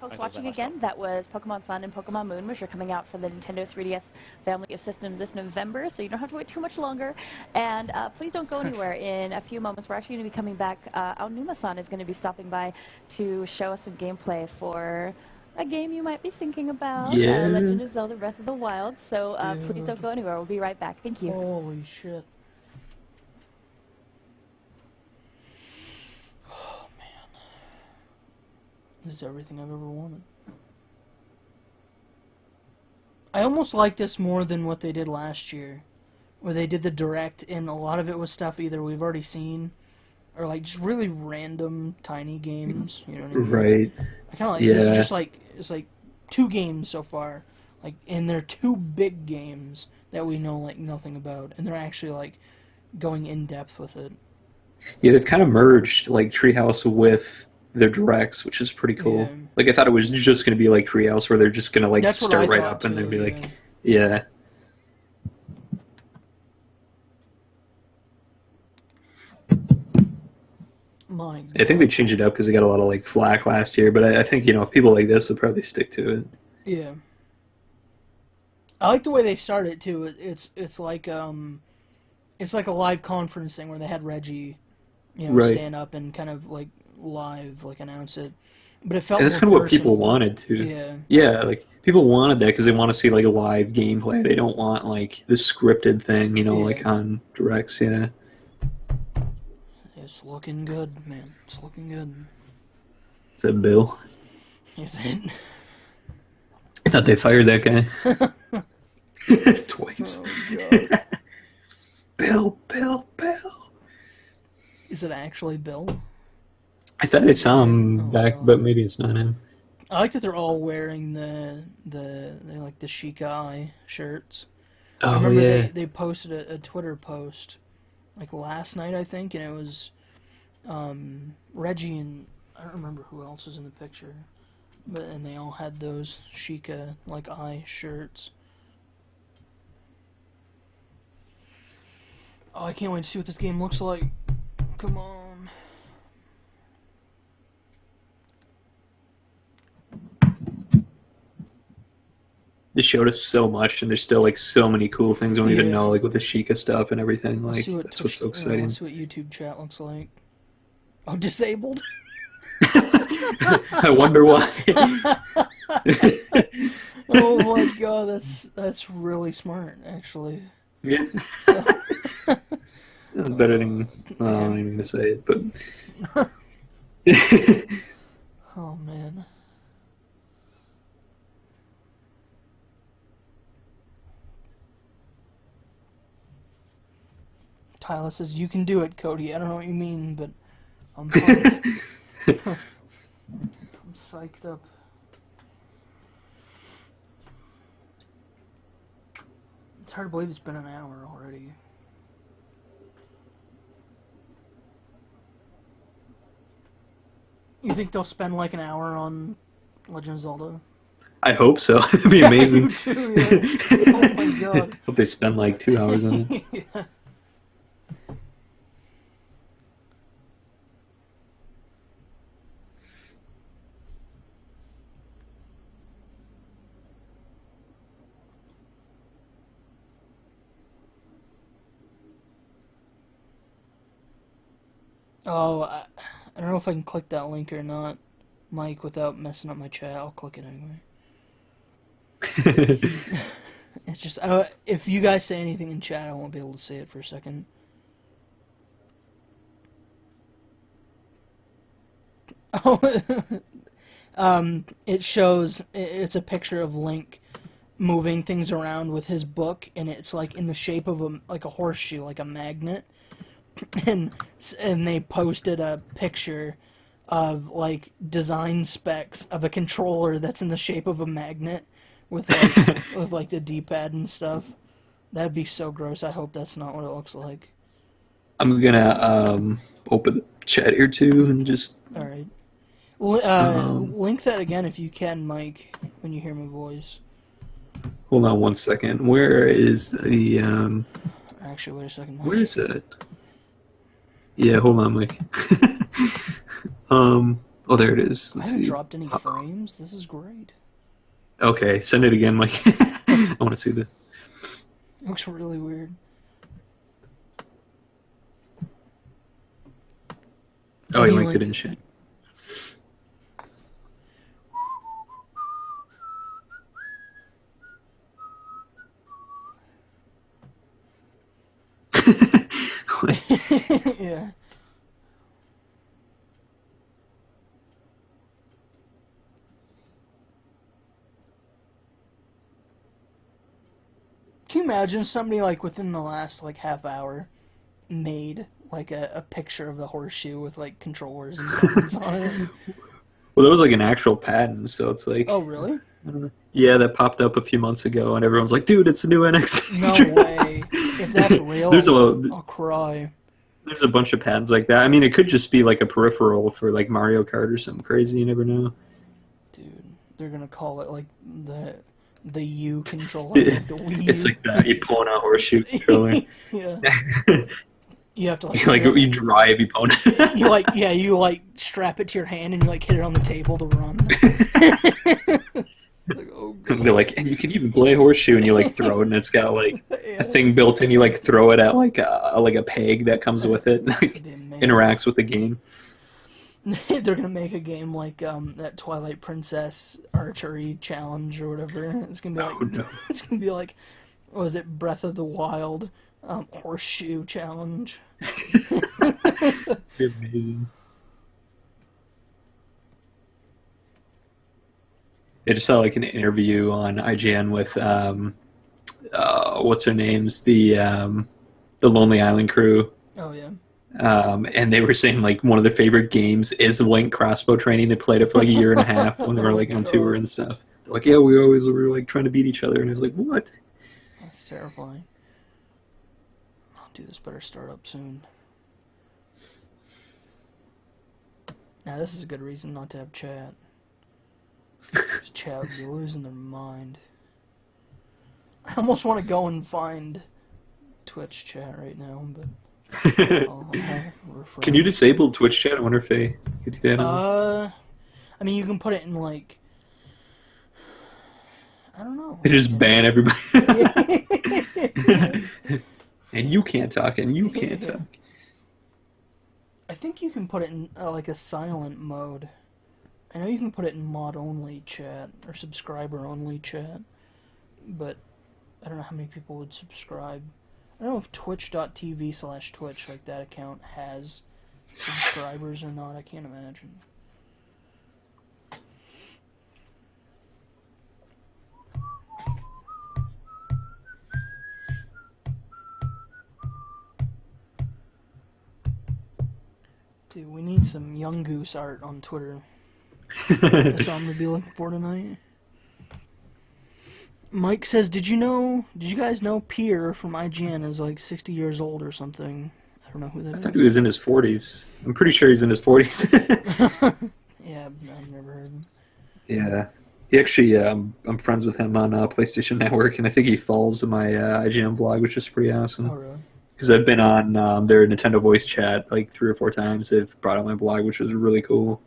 Folks watching again, that was Pokemon Sun and Pokemon Moon, which are coming out for the Nintendo 3DS family of systems this November, so you don't have to wait too much longer. And please don't go anywhere. In a few moments, we're actually going to be coming back. Aonuma-san is going to be stopping by to show us some gameplay for a game you might be thinking about, Yeah. Legend of Zelda Breath of the Wild. So please don't go anywhere. We'll be right back. Thank you. Holy shit. Oh, man. This is everything I've ever wanted. I almost like this more than what they did last year, where they did the direct, and a lot of it was stuff either we've already seen, or like just really random tiny games. You know what I mean? Right. I kind of like this. Is just like it's like 2 games so far, like, and they're 2 big games that we know like nothing about, and they're actually like going in depth with it. Yeah, they've kind of merged like Treehouse with their directs, which is pretty cool. Yeah. Like I thought it was just going to be like Treehouse, where they're just going to like That's what start I right thought up and too, they'd be yeah. like, yeah. My I think they changed it up because they got a lot of like flack last year, but I think if people like this would probably stick to it. Yeah. I like the way they started it too. It's like a live conference thing where they had Reggie, Right. stand up and kind of like live like announce it. But it felt And that's more kind of what people personal. wanted to. Yeah. Yeah, like people wanted that because they want to see like a live gameplay. They don't want like the scripted thing, like on directs. Yeah. It's looking good, man. It's looking good. Is that Bill? Is it? I thought they fired that guy. Twice. Oh, God. Bill. Is it actually Bill? I thought I saw him back, but maybe it's not him. I like that they're all wearing the Sheikah Eye shirts. I Oh remember yeah. they posted a Twitter post like last night, I think, and it was Reggie and I don't remember who else was in the picture, and they all had those Sheikah like eye shirts. Oh, I can't wait to see what this game looks like. Come on. they showed us so much, and there's still like so many cool things we don't even know, like with the Sheikah stuff and everything. Like that's what's so exciting. Let's see what YouTube chat looks like. Oh, disabled. I wonder why. Oh my god, that's really smart, actually. Yeah. So. That's better than I don't even gonna say it, but. Oh man. Tyler says, "You can do it, Cody." I don't know what you mean, but I'm pumped. I'm psyched up. It's hard to believe it's been an hour already. You think they'll spend like an hour on Legend of Zelda? I hope so. It'd be amazing. You too, yeah. Oh my god. Hope they spend like 2 hours on it. Yeah. Oh, I don't know if I can click that link or not, Mike, without messing up my chat. I'll click it anyway. It's just, if you guys say anything in chat, I won't be able to say it for a second. Oh, it shows, it's a picture of Link moving things around with his book, and it's like in the shape of a horseshoe, like a magnet. And they posted a picture of like design specs of a controller that's in the shape of a magnet with like with like the D-pad and stuff. That'd be so gross. I hope that's not what it looks like. I'm gonna open the chat here too and just. All right. Link that again if you can, Mike, when you hear my voice. Hold on 1 second. Where is the Actually, wait a second, Mike. Where is it? Yeah, hold on, Mike. Oh, there it is. I haven't dropped any frames. This is great. Okay, send it again, Mike. I want to see this. It looks really weird. Oh, he linked it in chat. Yeah. Can you imagine somebody like within the last like half hour made like a picture of the horseshoe with like controllers and buttons on it? Well, that was like an actual patent, so it's like. Oh, really? Yeah, that popped up a few months ago, and everyone's like, "Dude, it's a new NX." No way! If that's real, I'll cry. There's a bunch of patents like that. I mean, it could just be like a peripheral for like Mario Kart or something crazy. You never know. Dude, they're gonna call it like the U controller, like the Wii. It's like that. You pull out horseshoe controller. Yeah. You have to like. You drive your opponent. you strap it to your hand and you like hit it on the table to run. Like, oh god. They're like, and you can even play horseshoe, and you like throw it, and it's got like a thing built in. You like throw it at like a peg that comes with it, and like interacts with the game. They're gonna make a game like that Twilight Princess archery challenge or whatever. It's gonna be like it's gonna be like, what was it, Breath of the Wild horseshoe challenge. Be amazing. I just saw like an interview on IGN with what's her name's the Lonely Island crew. Oh yeah. And they were saying like one of their favorite games is Link crossbow training. They played it for like a year and a half when they were like on tour and stuff. They're like, yeah, we were like trying to beat each other, and I was like, what? That's terrifying. Oh, dude, this better start up soon. Now this is a good reason not to have chat. Because chat would be losing their mind. I almost want to go and find Twitch chat right now, but I'll Can you disable Twitch chat? I wonder if they could do that. I mean, you can put it in like, I don't know. They just ban everybody. And you can't talk, and you can't talk. I think you can put it in like a silent mode. I know you can put it in mod-only chat or subscriber-only chat, but I don't know how many people would subscribe. I don't know if twitch.tv/twitch, like that account, has subscribers or not. I can't imagine. Dude, we need some Young Goose art on Twitter. That's what I'm gonna be looking for tonight. Mike says, did you guys know Pierre from IGN is like 60 years old or something? I don't know who that is. I thought he was in his 40s. I'm pretty sure he's in his 40s. Yeah, I've never heard him. Yeah. He actually, I'm friends with him on PlayStation Network, and I think he follows my IGN blog, which is pretty awesome. Oh, really? Because I've been on their Nintendo voice chat like 3 or 4 times. They've brought out my blog, which was really cool.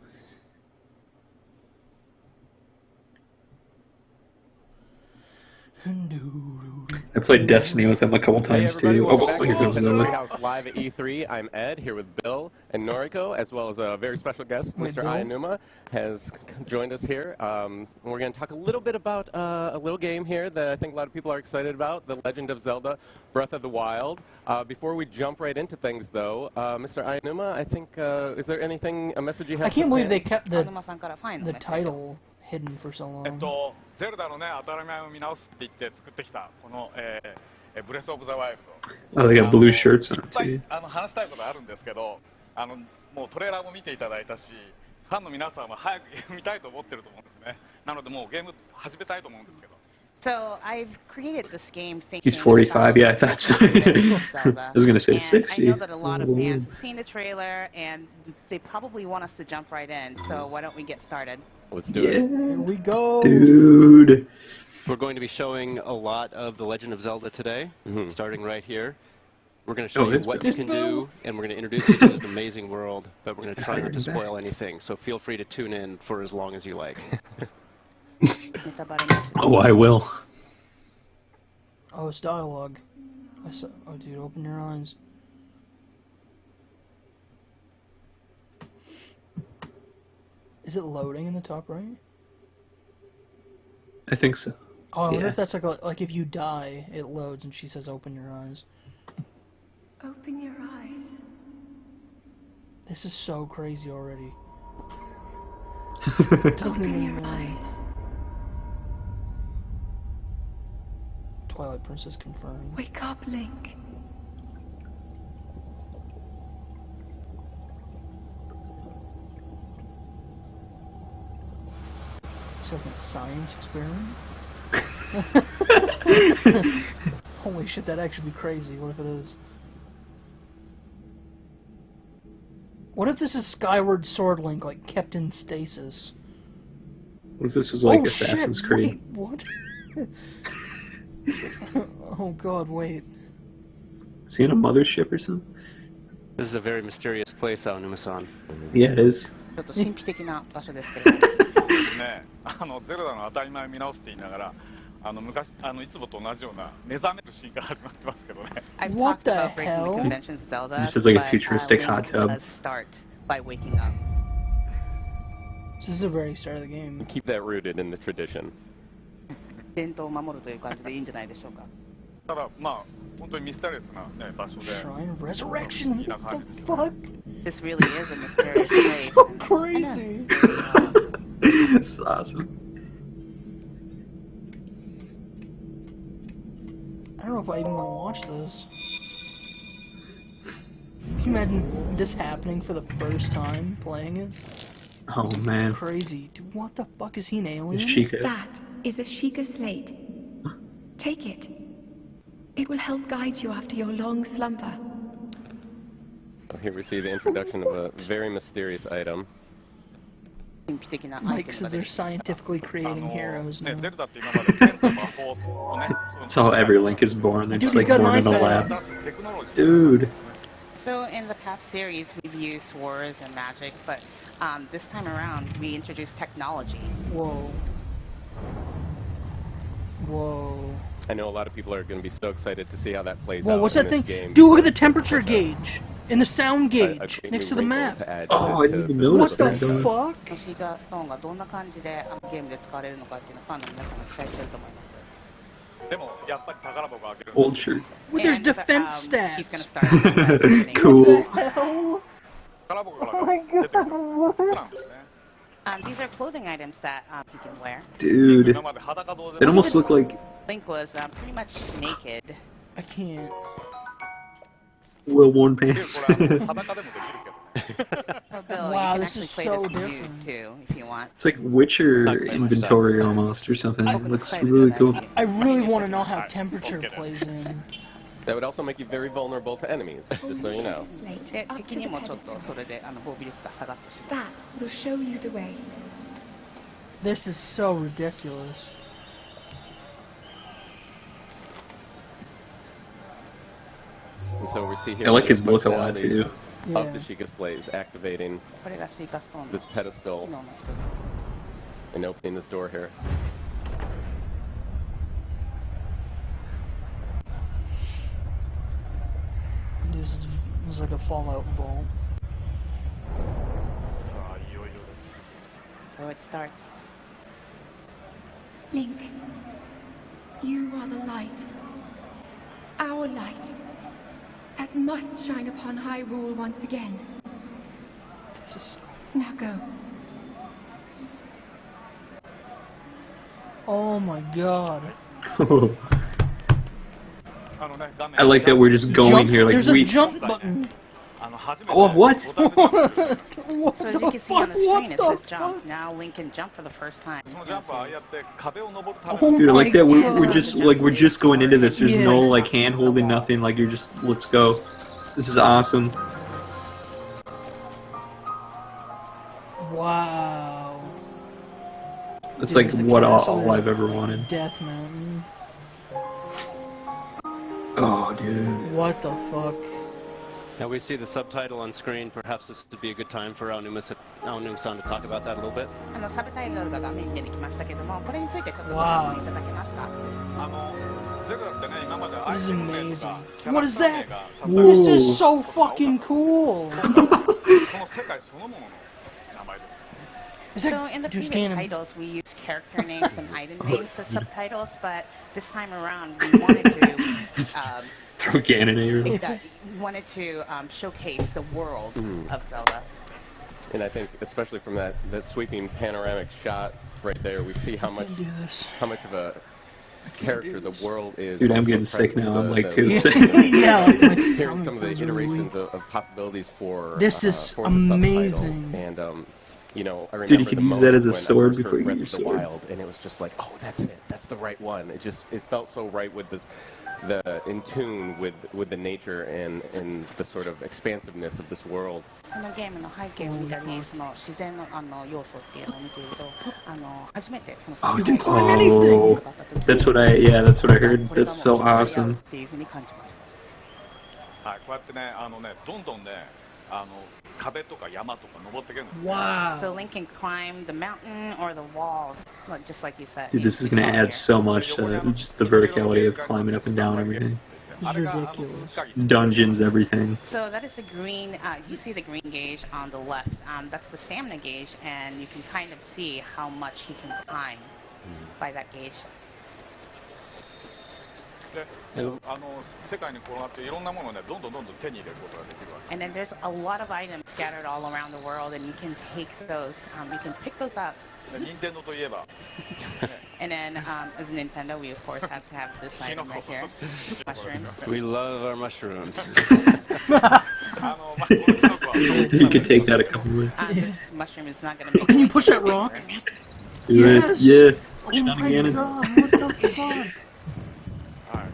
I played Destiny with him a couple times too. Here goes Treehouse Live at E3. I'm Ed, here with Bill and Noriko, as well as a very special guest, Mr. Ayanuma, has joined us here. We're going to talk a little bit about a little game here that I think a lot of people are excited about, The Legend of Zelda: Breath of the Wild. Before we jump right into things, though, Mr. Ayanuma, I think, is there anything, a message you have? I can't believe they kept the title hidden for so long. ゼルダのね、当たり前を見直すって言って作ってきたこのブレスオブザワイルド。Oh, they got blue shirts on too. 話したいことあるんですけど、もうトレーラーも見ていただいたし、ファンの皆さんは早くゲーム見たいと思ってると思うんですね。なのでもうゲーム始めたいと思うんですけど。So I've created this game thinking He's 45. Yeah, I thought so. I was going to say 60. I know that a lot of fans have seen the trailer and they probably want us to jump right in. So why don't we get started? Let's do it. Here we go. Dude. We're going to be showing a lot of The Legend of Zelda today, starting right here. We're going to show you what you can do, and we're going to introduce you to this amazing world, but we're going to try not to spoil anything. So feel free to tune in for as long as you like. Oh, I will. Oh, it's dialogue. Oh, dude, open your eyes. Is it loading in the top right? I think so. Oh, I wonder if that's like if you die, it loads and she says, "Open your eyes." Open your eyes. This is so crazy already. It doesn't Open even your eyes. Twilight Princess confirmed. Wake up, Link. It's like a science experiment. Holy shit, that'd actually be crazy. What if it is? What if this is Skyward Sword Link, like kept in stasis? What if this was like Assassin's Creed? Wait, what? Oh god, wait. Is he in a mothership or something? This is a very mysterious place, Aonuma-san. Yeah, it is. ちょっと神秘的な場所ですけれども。ね、ゼルダの当たり前を見直すって言いながら、昔いつもと同じような目覚めるシーンから始まってますけどね。What the hell? This is like a futuristic hot tub. Start by waking up. This is the very start of the game. Keep that rooted in the tradition. 伝統を守るという感じでいいんじゃないでしょうか。ただまあ本当にミステリアスな、ね、場所で。Shrine of Resurrection. What the fuck? This really is a mysterious This is place. so crazy. It's awesome. I don't know if I even want to watch this. Can you imagine this happening for the first time playing it? Oh man. Crazy. Dude, what the fuck is he an alien? It's Chica. That is a Sheikah slate. Take it. It will help guide you after your long slumber. Here we see the introduction of a very mysterious item. Mike says they're scientifically creating heroes now. That's how every Link is born. They're just like born in a lab. Dude. So in the past series, we've used swords and magic, but this time around, we introduced technology. Whoa. Whoa. I know a lot of people are going to be so excited to see how that plays out. Whoa, what's that thing? Game. Dude, look at the temperature gauge and the sound gauge next to the map. Oh, I didn't even notice that. What the fuck? シガーストーンがどんな感じでゲームで使われるのかっていうのをファンの皆さんが期待してると思います。でもやっぱり宝箱を開ける。Old shirt. Well, there's defense stats. Cool. Oh my god. These are clothing items that he can wear. Dude, it almost looked like Link was pretty much naked. I can't. well-worn pants. Oh, Bill, Wow, you can this actually is play so this different. too, if you want. It's like Witcher inventory almost or something. It looks really cool. I really want to know how temperature plays in. That would also make you very vulnerable to enemies, just so you know. で、敵にもちょっとそれで防備力が下がってしまう。 That will show you the way. This is so ridiculous. And so we see here I like his the look a lot too. of the Sheikah Slays activating これがシーカストーンの this pedestal 機能の一つ。 and opening this door here. This is like a Fallout vault. So it starts. Link, you are the light. Our light. That must shine upon Hyrule once again. This is... Now go. Oh my god. I like that we're just going Jump, here. Like there's a jump button. Oh, what? What So as you can see on the screen, it says jump. Now Link can jump for the first time. Oh Dude, I like that my we're just going into this. There's Yeah. no like hand holding, nothing. Like you're just let's go. This is awesome. Wow. It's Dude, like there's the what castle, all there's I've ever wanted. Death Mountain. Oh, dude. What the fuck? Now we see the subtitle on screen. Perhaps this would be a good time for Aonuma-san to talk about that a little bit. サブタイトルが画面に出てきましたけども、これについてちょっとご Wow. 説明いただけますか。 This is amazing. What is that? This is so fucking cool. Is So that in the just previous canon? titles, we used character names and item names as subtitles, but this time around, we wanted to Throw cannon at you. showcase the world of Zelda. And I think, especially from that sweeping panoramic shot right there, we see how much of a character the world is. Dude, I'm getting sick now. I'm like too. Yeah, like my Hearing some of the stomach was really iterations of possibilities for This is for the amazing. subtitle. And you know, I remember Dude, you could the use that as a moment when I sword first before heard you Breath use of the sword. Wild, and it was just like, oh, that's it. That's the right one. It felt so right with this, in tune with the nature and the sort of expansiveness of this world. このゲームの背景を見たり、その自然の要素っていうのを見ていると、初めてその Oh, dude. Oh, that's what I heard. That's so awesome. っていうふうに感じました。はい、こうやってね、どんどんね、壁とか山とか登っていけるんです。 Wow. So Link can climb the mountain or the wall, just like you said. Dude, this is gonna add so much to just the verticality of climbing up and down everything. This is ridiculous. Dungeons, everything. So that is the green, you see the green gauge on the left. That's the stamina gauge, and you can kind of see how much he can climb by that gauge. で、世界に転がっていろんなものをね、どんどん手に入れることができるわけ。 And then there's a lot of items scattered all around the world, and you can take those, you can pick those up. 任天堂といえば、 And then, as Nintendo, we of course have to have this item right here, mushrooms. We love our mushrooms. You could take that a couple ways. This mushroom is not going to make. Can you push that rock? Do it. Yes. Yeah. Oh my Shenanigan. god, what the fuck? はい。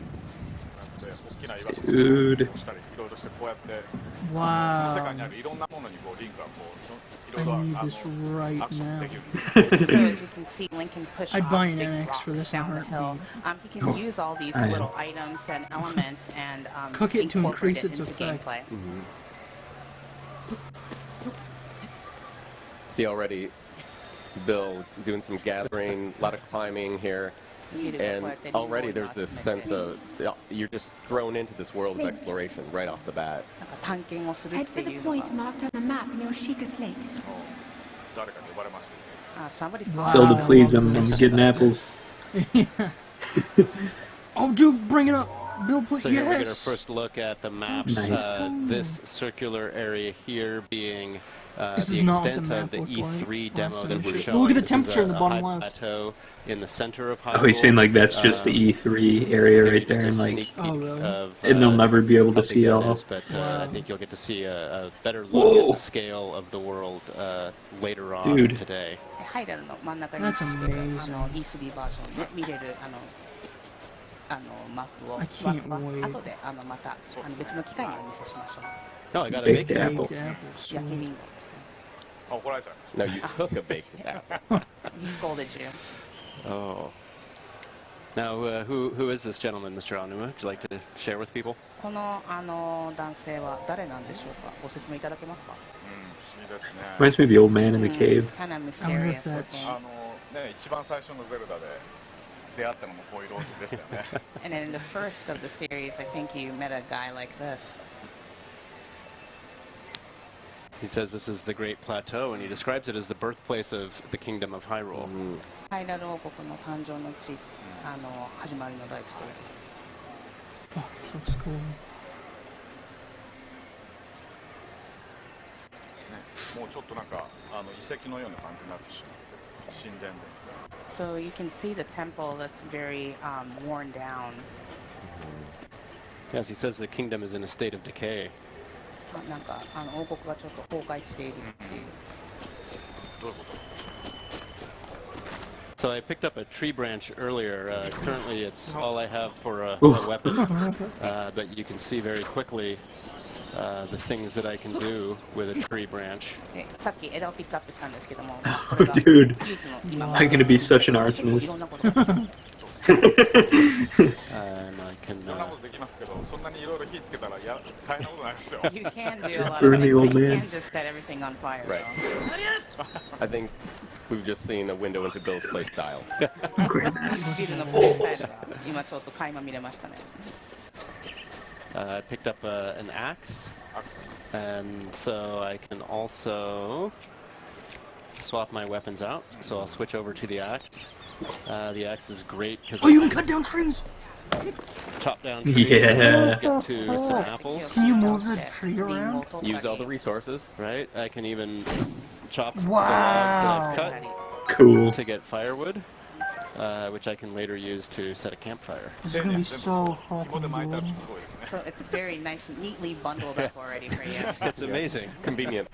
大きな岩とか Dude. したり、いろいろしてこうやって、 Wow. 世界にあるいろんなものにこうリンクがこうい I ろいろ need this right アクション now. できる。 So as you can see, Link can push I'd off buy an big NX rocks for this in a down the hill. heartbeat. He can use all these I am. little items and elements and Cook it to incorporate increase it its into effect. gameplay. See already, Bill doing some gathering, a lot of climbing here. And already there's this sense of you're just thrown into this world of exploration right off the bat. Head for the point marked on the map in your Sheikah slate. Zelda please, I'm getting apples. Oh, dude, bring it up. Bill, please. So here we're going to first look at the map. Nice. This circular area here being the is not extent the of the map E3 like demo that we're shit. showing. Look at the This temperature is in the a bottom high left. plateau in the center of Hyrule. Oh, he's saying like that's just the E3 area right there, and like, and they'll never be able to see it all. But I think you'll get to see a better look at the scale of the world later on today. That's amazing. I can't wait. No, I got a baked apple. No, you took a baked apple. He scolded you. Oh. Now, who is this gentleman, Mr. Aonuma? Would you like to share with people? この男性は誰なんでしょうか。ご説明いただけますか。Reminds me of the old man in the cave. It's kind of mysterious looking. 一番最初のゼルダで出会ったのもこういうローズですよね。And then in the first of the series, I think you met a guy like this. He says this is the Great Plateau, and he describes it as the birthplace of the Kingdom of Hyrule. ハイラル王国の誕生の地、始まりの大地という。Fuck, this looks cool. もうちょっとなんか遺跡のような感じになってしまって神殿ですね。So you can see the temple that's very worn down. Yes, he says the kingdom is in a state of decay. なんか王国がちょっと崩壊しているっていう。どういうこと？ So I picked up a tree branch earlier. Currently, it's all I have for a weapon, but you can see very quickly the things that I can do with a tree branch. さっき枝をピックアップしたんですけども。Dude, I'm gonna be such an arsonist. And I can. You can do a lot Burn of the things, old but you man. can't just set everything on fire. Right. I think we've just seen a window into Bill's play style. ビルのプレイスタイルが今ちょっと垣間見れましたね。I picked up an axe, and so I can also swap my weapons out. So I'll switch over to the axe. The axe is great because you can cut down trees. Chop down trees. Yeah. Get to some apples. Can you move the tree around? Use all the resources. Right. I can even chop the Wow. logs that I've cut Cool. to get firewood, which I can later use to set a campfire. This is gonna be so fucking good. So it's very nice, neatly bundled up already for you. It's amazing. Convenient.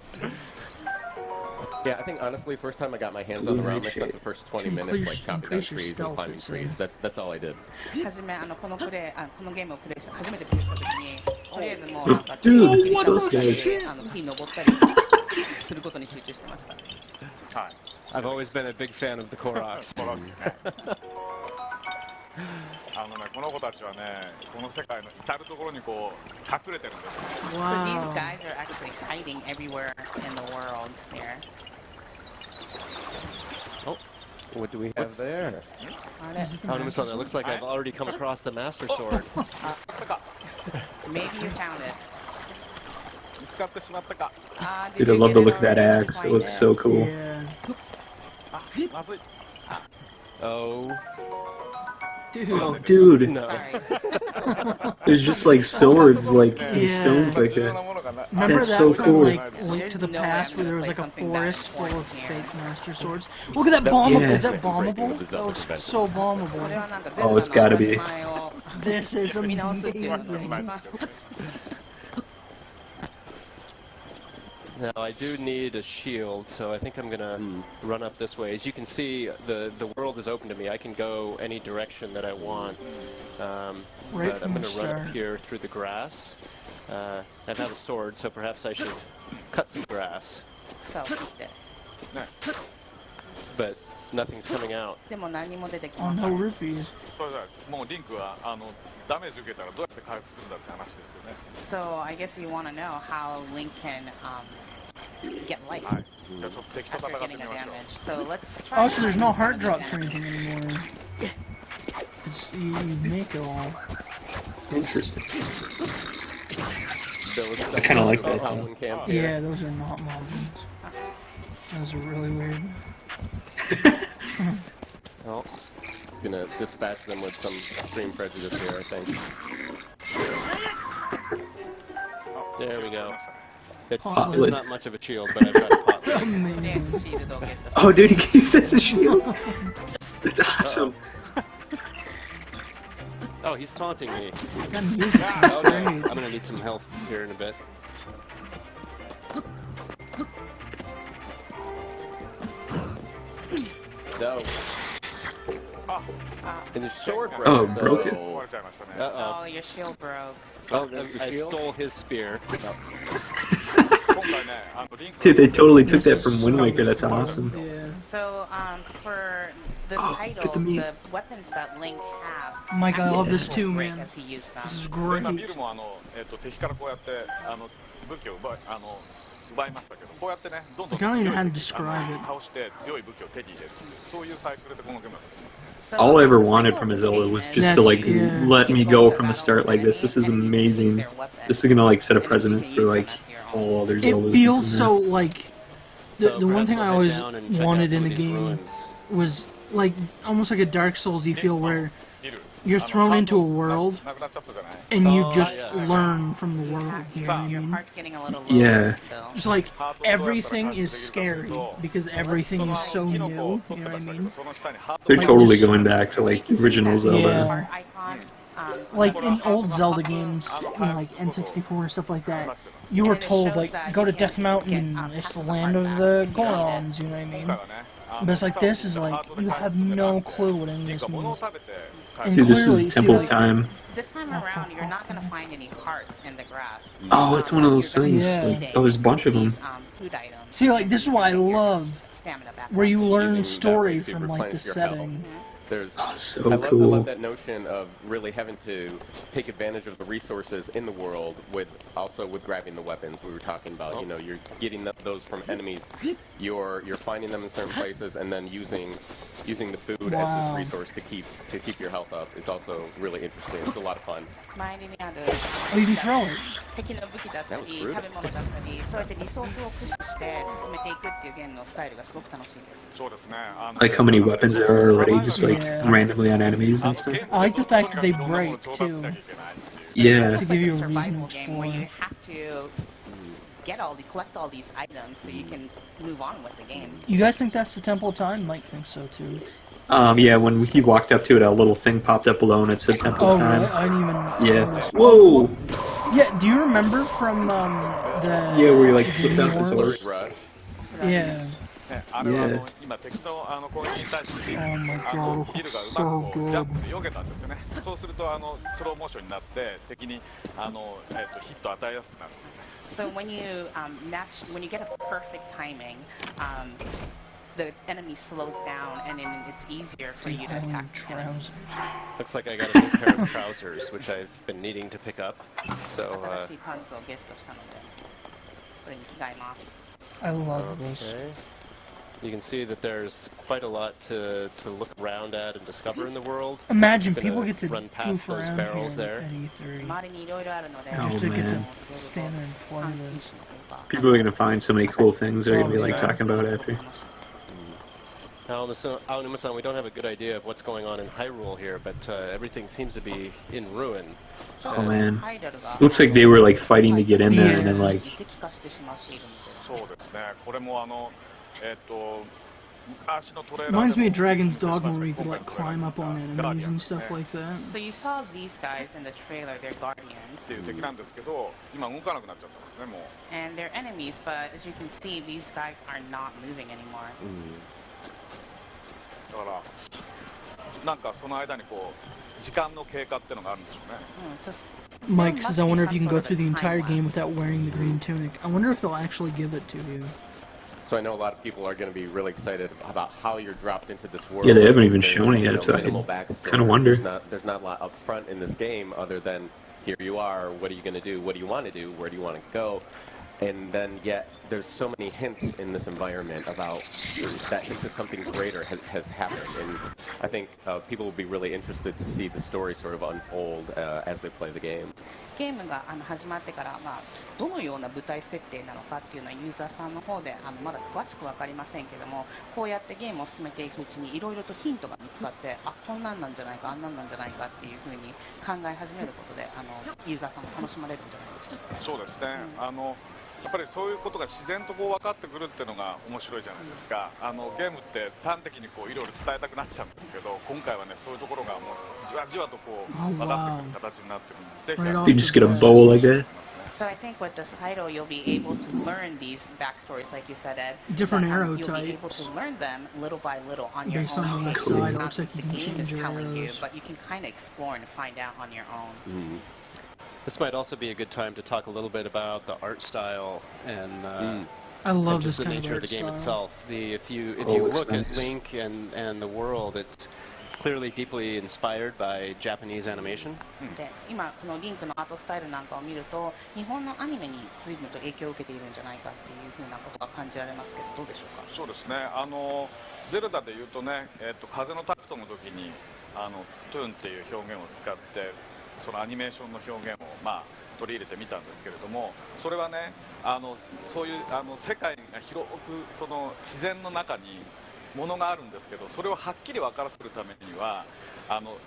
Yeah, I think honestly, first time I got my hands on the realm, I spent the first 20 minutes like chopping down trees and climbing trees. That's all I did. 初めこのゲームをプレイした初めてプレイした時にとりあえずもうなんか Dude, those guys. 木登ったりすることに集中してました。はい。I've always been a big fan of the Koroks. この子たちはね、この世界の至る所にこう隠れてるんです。So these guys are actually hiding everywhere in the world here. Oh, what do we have there? Aonuma-san, it looks like I've already come across the Master Sword. Maybe you found it. 見つかってしまったか。Dude, I love the look of that axe. It looks so cool. Yeah. まずい。 Oh. Oh, dude. No. There's just like swords, like and stones like that. Remember That's that so from cool. like Link to the Past, where there was like a forest full of fake Master Swords? Look at that bombable! Yeah. Is that bombable? That looks so bombable. Oh, it's gotta be. This is amazing. Now, I do need a shield, so I think I'm going to run up this way. As you can see, the world is open to me. I can go any direction that I want. But I'm going to run up here through the grass. I have a sword, so perhaps I should cut some grass. But nothing's coming out. Oh, no rupees. So I guess you want to know how Link can get life after getting a damage. So let's try. Oh, so there's no heart drops or anything anymore. you make it all. Interesting. I kind of like that. Yeah, those are not mountains. Those are really weird. Well, he's gonna dispatch them with some extreme prejudice here, I think. There we go. It's not much of a shield, but I've got a pot. Oh, dude, he keeps as a shield. That's awesome. Oh, he's taunting me. Oh, no. I'm gonna need some health here in a bit. No. And his sword broke. Oh, broke it. Oh, your shield broke. Oh, I stole his spear. Dude, they totally took that from Wind Waker. That's awesome. Yeah. So, for this title, the weapons that Link have. Mike, I love this too, man. As he used them. This is great. I don't even know how to describe it. All I ever wanted from a Zelda was just to like let me go from the start like this. This is amazing. This is gonna like set a precedent for like all other Zeldas. It feels so like the one thing I always wanted in a game was like almost like a Dark Souls. You feel where you're thrown into a world and you just learn from the world. You know what I mean? Yeah. Just like everything is scary because everything is so new. You know what I mean? They're totally going back to like the original Zelda. Yeah. Like in old Zelda games, you know, like N64 and stuff like that, you were told like go to Death Mountain, it's the land of the Gorons. You know what I mean? But it's like this is like you have no clue what any of this means. And dude, this is Temple of Time. This time around, you're not going to find any hearts in the grass. Oh, it's one of those things. Yeah. Like, oh, there's a bunch of them. Food items. See, like this is what I love, where you learn story from like the setting. There's, so I cool. love that notion of really having to take advantage of the resources in the world with also with grabbing the weapons we were talking about. You know, you're getting those from enemies. You're finding them in certain places and then using the food as this resource to keep your health up is also really interesting. It's a lot of fun. Oh, you can throw it. That was brutal. Like how many weapons there are already, just like randomly on enemies and stuff. I like the fact that they break too. Yeah. To give you a reason to explore. You have to collect all these items so you can move on with the game. You guys think that's the Temple of Time? Mike thinks so too. Yeah, when he walked up to it, a little thing popped up below and it said Temple of Time. Really? I didn't even Yeah. Whoa! Yeah, do you remember from the... Yeah, where you like flipped out his horse. Yeah. Yeah. Oh my god, this looks so good. So when you when you get a perfect timing, the enemy slows down and then it's easier for you to attack enemies. Looks like I got a new pair of trousers, which I've been needing to pick up. So, I love this. You can see that there's quite a lot to look around at and discover in the world. Imagine people get to run past those barrels there. At E3. Oh, Just to get to man. stand there and play this. People are gonna find so many cool things they're gonna be like talking about after. Now, Aonuma-san, we don't have a good idea of what's going on in Hyrule here, but everything seems to be in ruin. Oh man, looks like they were like fighting to get in there, and then like. Reminds me of Dragon's Dogma where you could like climb up on enemies and stuff like that. So you saw these guys in the trailer, they're guardians. And they're enemies, but as you can see, these guys are not moving anymore. Mike says, I wonder if you can go through the entire game without wearing the green tunic. I wonder if they'll actually give it to you. So I know a lot of people are going to be really excited about how you're dropped into this world. Yeah, they haven't even shown it yet, so I kind of wonder. There's not a lot up front in this game other than here you are, what are you going to do, what do you want to do, where do you want to go. and then yet there's so many hints in this environment about that hint of something greater has happened, and I think people will be really interested to see the story sort of unfold as they play the game. ゲームが始まってから、どのような舞台設定なのかっていうのはユーザーさんの方でまだ詳しく分かりませんけども、こうやってゲームを進めていくうちにいろいろとヒントが見つかって、こんなんなんじゃないか、あんなんなんじゃないかっていうふうに考え始めることでユーザーさんも楽しまれるんじゃないでしょうか。そうですね、やっぱりそういうことが自然とこう分かってくるっていうのが面白いじゃないですか。ゲームって端的にこういろいろ伝えたくなっちゃうんですけど、今回はねそういうところがもうじわじわとこう分かってくる形になってるので、ぜひ You just get a bow like that. So I think with this title, you'll be able to learn these backstories, like you said, Ed. Different arrow you'll types. Be able to learn them little by little on your Based own. on the It's style, not looks like the you can game is change your telling you, arrows. but you can kind of explore and find out on your own. This might also be a good time to talk a little bit about the art style and I love just this the kind nature of of the game style. itself. If you look at Link and the world, it's clearly deeply inspired by Japanese animation. で、今このリンクのアートスタイルなんかを見ると、日本のアニメに随分と影響を受けているんじゃないかっていうふうなことが感じられますけど、どうでしょうか。そうですね。ゼルダでいうとね、風のタクトの時にトゥーンっていう表現を使ってそのアニメーションの表現を取り入れてみたんですけれども、それはねそういう世界が広くその自然の中にものがあるんですけど、それをはっきり分からせるためには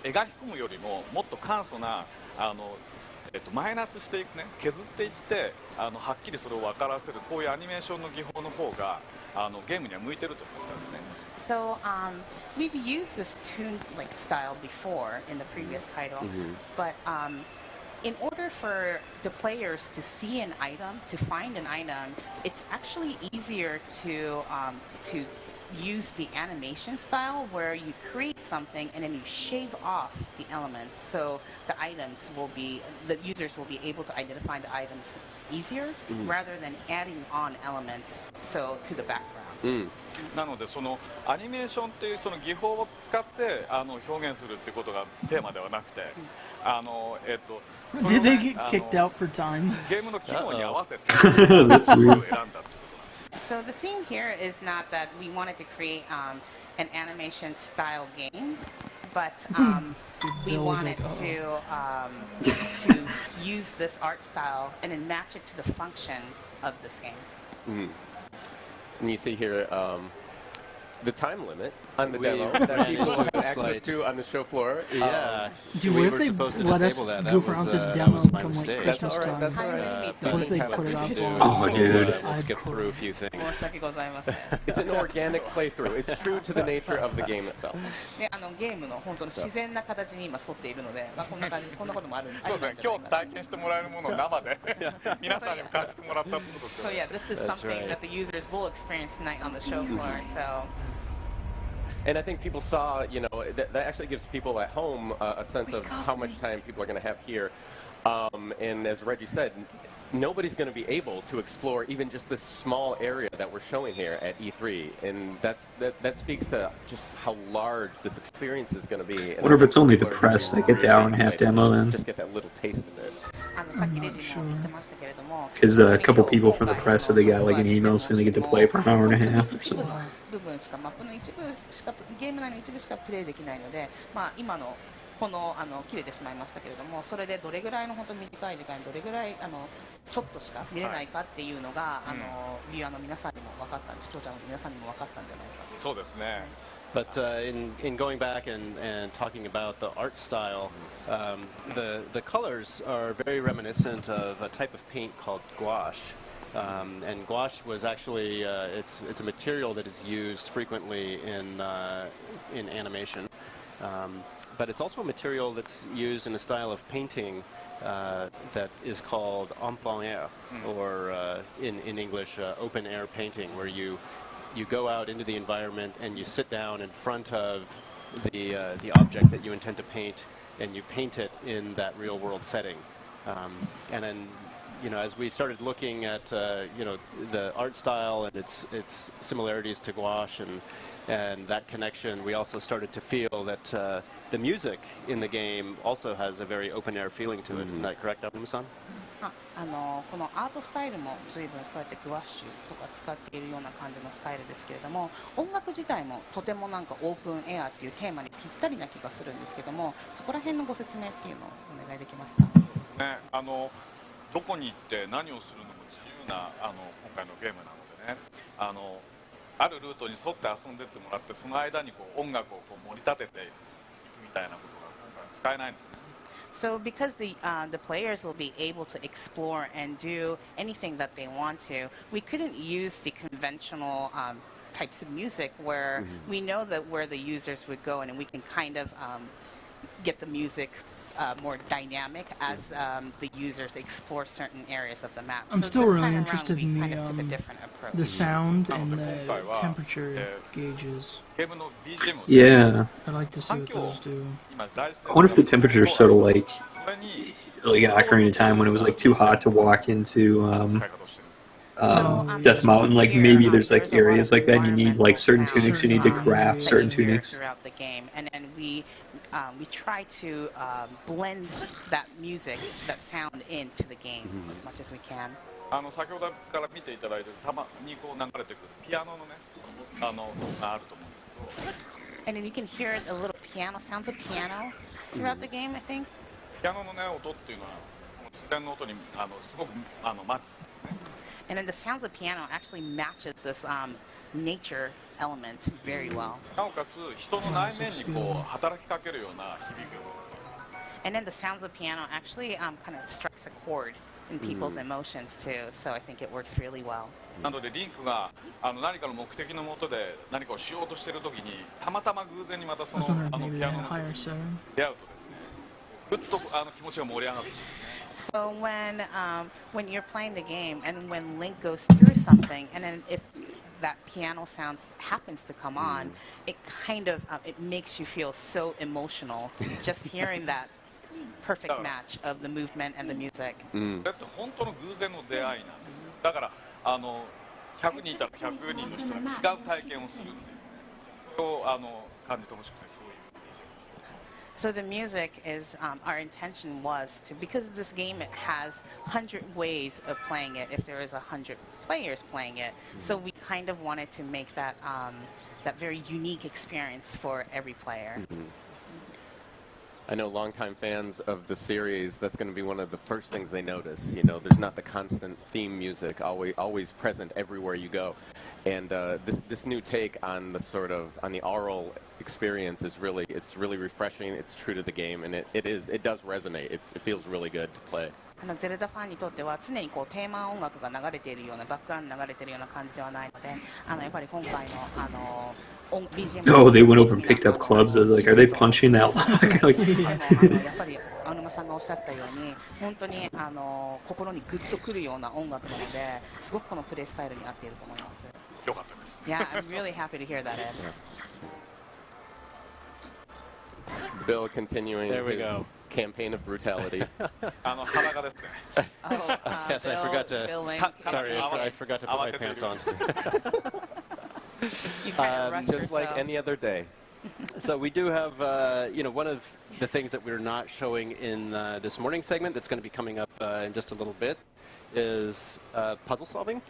描き込むよりももっと簡素なマイナスしていくね、削っていってはっきりそれを分からせるこういうアニメーションの技法の方がゲームには向いてると思ったんですね。So we've used this toon-like style before in the previous title, but in order for the players to see an item, to find an item, it's actually easier to use the animation style where you create something and then you shave off the elements, so the users will be able to identify the items easier rather than adding on elements to the background. なのでそのアニメーションっていうその技法を使って表現するってことがテーマではなくて、Did they get kicked out for time? ゲームの規模に合わせてそれを選んだ。So the theme here is not that we wanted to create an animation style game, but we wanted to use this art style and then match it to the functions of this game. And you see here the time limit on the demo that people have access to on the show floor. Yeah. Dude, what if they let us goof around this demo come like Christmas time? That's all right. What if they put it up Oh, dude. We'll skip through a few things. It's an organic playthrough. It's true to the nature of the game itself. で、ゲームの本当の自然な形に今沿っているので、こんな感じ、こんなこともあるんです。そうですね。今日体験してもらえるものを生で皆さんにも感じてもらったってことですよ So ね。 yeah, this is something that the users will experience tonight on the show floor. So. And I think people saw, that actually gives people at home a sense of how much time people are going to have here. And as Reggie said, nobody's going to be able to explore even just this small area that we're showing here at E3. And that speaks to just how large this experience is going to be. What if it's only the press that get the hour-and-a-half demo then? Just get that little taste of it. Because a couple people from the press said they got like an email saying they get to play for an hour and a half or something. 部分しかマップの一部しかゲーム内の一部しかプレイできないので、今のこの切れてしまいましたけれども、それでどれぐらいの本当短い時間にどれぐらいちょっとしか見れないかっていうのがビューアーの皆さんにも分かったんで、視聴者の皆さんにも分かったんじゃないか。そうですね。But in going back and talking about the art style, the colors are very reminiscent of a type of paint called gouache. And gouache was actually it's a material that is used frequently in animation, but it's also a material that's used in a style of painting that is called en plein air, or in English open air painting, where you go out into the environment and you sit down in front of the object that you intend to paint, and you paint it in that real world setting, and then. As we started looking at, the art style and its similarities to gouache and that connection, we also started to feel that the music in the game also has a very open-air feeling to it. Isn't that correct, Abdul-San? このアートスタイルも随分そうやってグワッシュとか使っているような感じのスタイルですけれども、音楽自体もとてもなんかオープンエアっていうテーマにぴったりな気がするんですけども、そこら辺のご説明っていうのをお願いできますか。ね、どこに行って何をするのも自由な今回のゲームなのでね、あるルートに沿って遊んでってもらって、その間にこう音楽をこう盛り立てていくみたいなことが今回使えないんですね。So because the players will be able to explore and do anything that they want to, we couldn't use the conventional types of music where we know that where the users would go, and we can kind of get the music more dynamic as the users explore certain areas of the map. I'm so still this really time interested around, we in kind of took a different approach. the sound and the temperature gauges. Yeah. I'd like to see what those do. I wonder if the temperature is sort of like in Ocarina of Time when it was like too hot to walk into Death Mountain. Like maybe there's like areas like that and you need like certain tunics. You need to craft certain tunics. Throughout the game, and then we try to blend that music, that sound into the game as much as we can. 先ほどから見ていただいてたまにこう流れてくるピアノのねあると思うんですけど。And then you can hear a little piano, sounds of piano throughout the game, I think. ピアノのね音っていうのは自然の音にすごくマッチするんですね。And then the sounds of piano actually matches this nature element very well. なおかつ人の内面にこう働きかけるような響きを。And then the sounds of piano actually kind of strikes a chord in people's emotions too. So I think it works really well. なのでリンクが何かの目的のもとで何かをしようとしているときにたまたま偶然にまたそのピアノの出会うとですね、ぐっと気持ちが盛り上がる。So when you're playing the game and when Link goes through something, and then if that piano sound happens to come on, it kind of it makes you feel so emotional just hearing that perfect match of the movement and the music. だって本当の偶然の出会いなんです。だから100人いたら100人の人が違う体験をするっていうそれを感じてほしくてそういう。So the music is our intention was to, because this game it has 100 ways of playing it if there is 100 players playing it. So we kind of wanted to make that that very unique experience for every player. I know longtime fans of the series, that's going to be one of the first things they notice. You know, there's not the constant theme music always present everywhere you go. And this new take on the sort of on the aural experience is really refreshing. It's true to the game, and it does resonate. It feels really good to play. ゼルダファンにとっては常にこうテーマ音楽が流れているようなバックグラウンド流れているような感じではないので、やっぱり今回のBGM Oh, they went over and picked up clubs. I was like, are they punching that lock? やっぱり青沼さんがおっしゃったように本当に心にグッとくるような音楽なので、すごくこのプレイスタイルに合っていると思います。よかったです。Yeah, I'm really happy to hear that, Ed. Bill continuing his campaign of brutality.裸ですね。Yes, I forgot to. Sorry, I forgot to put my pants on. Just like any other day. So we do have, one of the things that we're not showing in this morning segment that's going to be coming up in just a little bit is puzzle solving.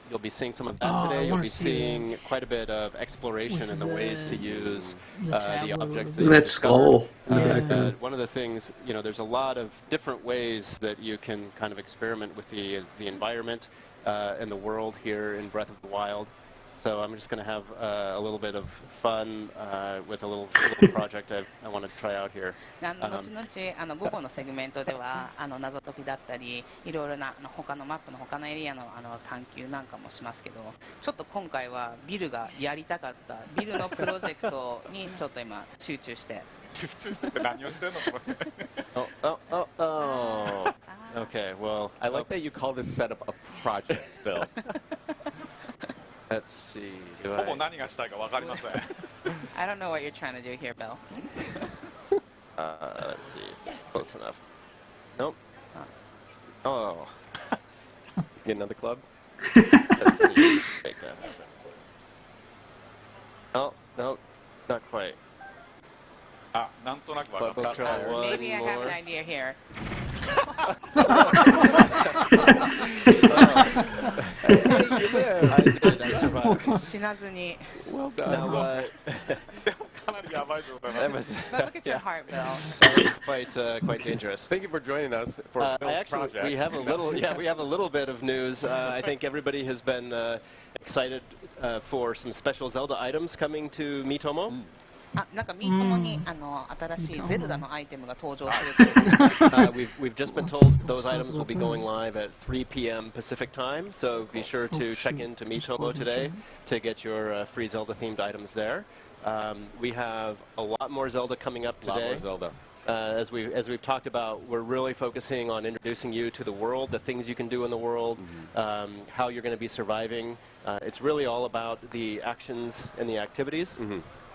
You'll be seeing some of that today. You'll be seeing quite a bit of exploration in the ways to use the objects. That skull. One of the things, there's a lot of different ways that you can kind of experiment with the environment and the world here in Breath of the Wild. So I'm just going to have a little bit of fun with a little project I want to try out here. 後々午後のセグメントでは謎解きだったりいろいろな他のマップの他のエリアの探求なんかもしますけど、ちょっと今回はビルがやりたかったビルのプロジェクトにちょっと今集中して。集中して何をしてんのOh. Okay, well, I like that you call this setup a project, Bill. Let's see. ほぼ何がしたいか分かりません。I don't know what you're trying to do here, Bill. Let's see if it's close enough. Nope. Oh. Get another club? Let's see. Make that happen. Oh, no, not quite. なんとなく分かった。Maybe I have an idea here. I did. I survived. 死なずに。 Well done. Now, かなりやばい状態 that was, But look at your yeah, heart, Bill. that was quite dangerous. Thank you for joining us for Bill's Actually, project. we have a little, yeah, we have a little bit of news. I think everybody has been excited for some special Zelda items coming to Miitomo. あ、なんかミートモに新しいゼルダのアイテムが登場するという。We've just been told those items will be going live at 3 p.m. Pacific time, so be sure to check into Miitomo today to get your free Zelda-themed items there. We have a lot more Zelda coming up today. A lot more Zelda. As we've talked about, we're really focusing on introducing you to the world, the things you can do in the world, how you're going to be surviving. It's really all about the actions and the activities.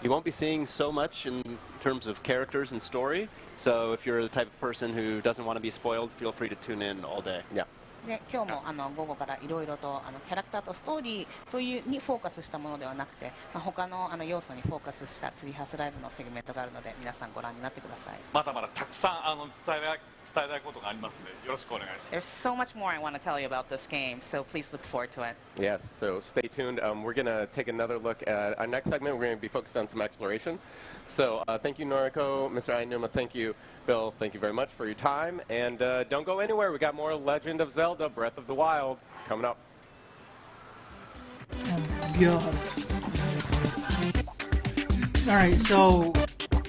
You won't be seeing so much in terms of characters and story, so if you're the type of person who doesn't want to be spoiled, feel free to tune in all day. Yeah. で今日も午後からいろいろとキャラクターとストーリーというにフォーカスしたものではなくて、他の要素にフォーカスしたツリーハウスライブのセグメントがあるので皆さんご覧になってください。まだまだたくさん伝えたいことがありますのでよろしくお願いします。There's so much more I want to tell you about this game, so please look forward to it. Yes, so stay tuned. We're going to take another look at our next segment. We're going to be focused on some exploration. So thank you, Noriko, Mr. Ainuma. Thank you, Bill. Thank you very much for your time. And don't go anywhere. We got more Legend of Zelda Breath of the Wild coming up. Oh my god. Alright, so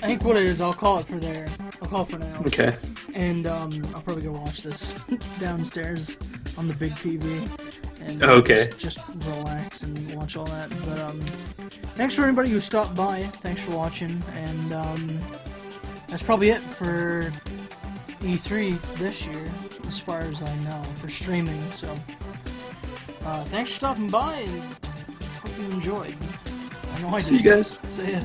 I think what it is, I'll call it for there. I'll call it for now. Okay. And I'll probably go watch this downstairs on the big TV. And okay. Just relax and watch all that. But thanks for anybody who stopped by. Thanks for watching. And that's probably it for E3 this year, as far as I know, for streaming. So thanks for stopping by, and hope you enjoyed. I know I did. See you guys. See ya.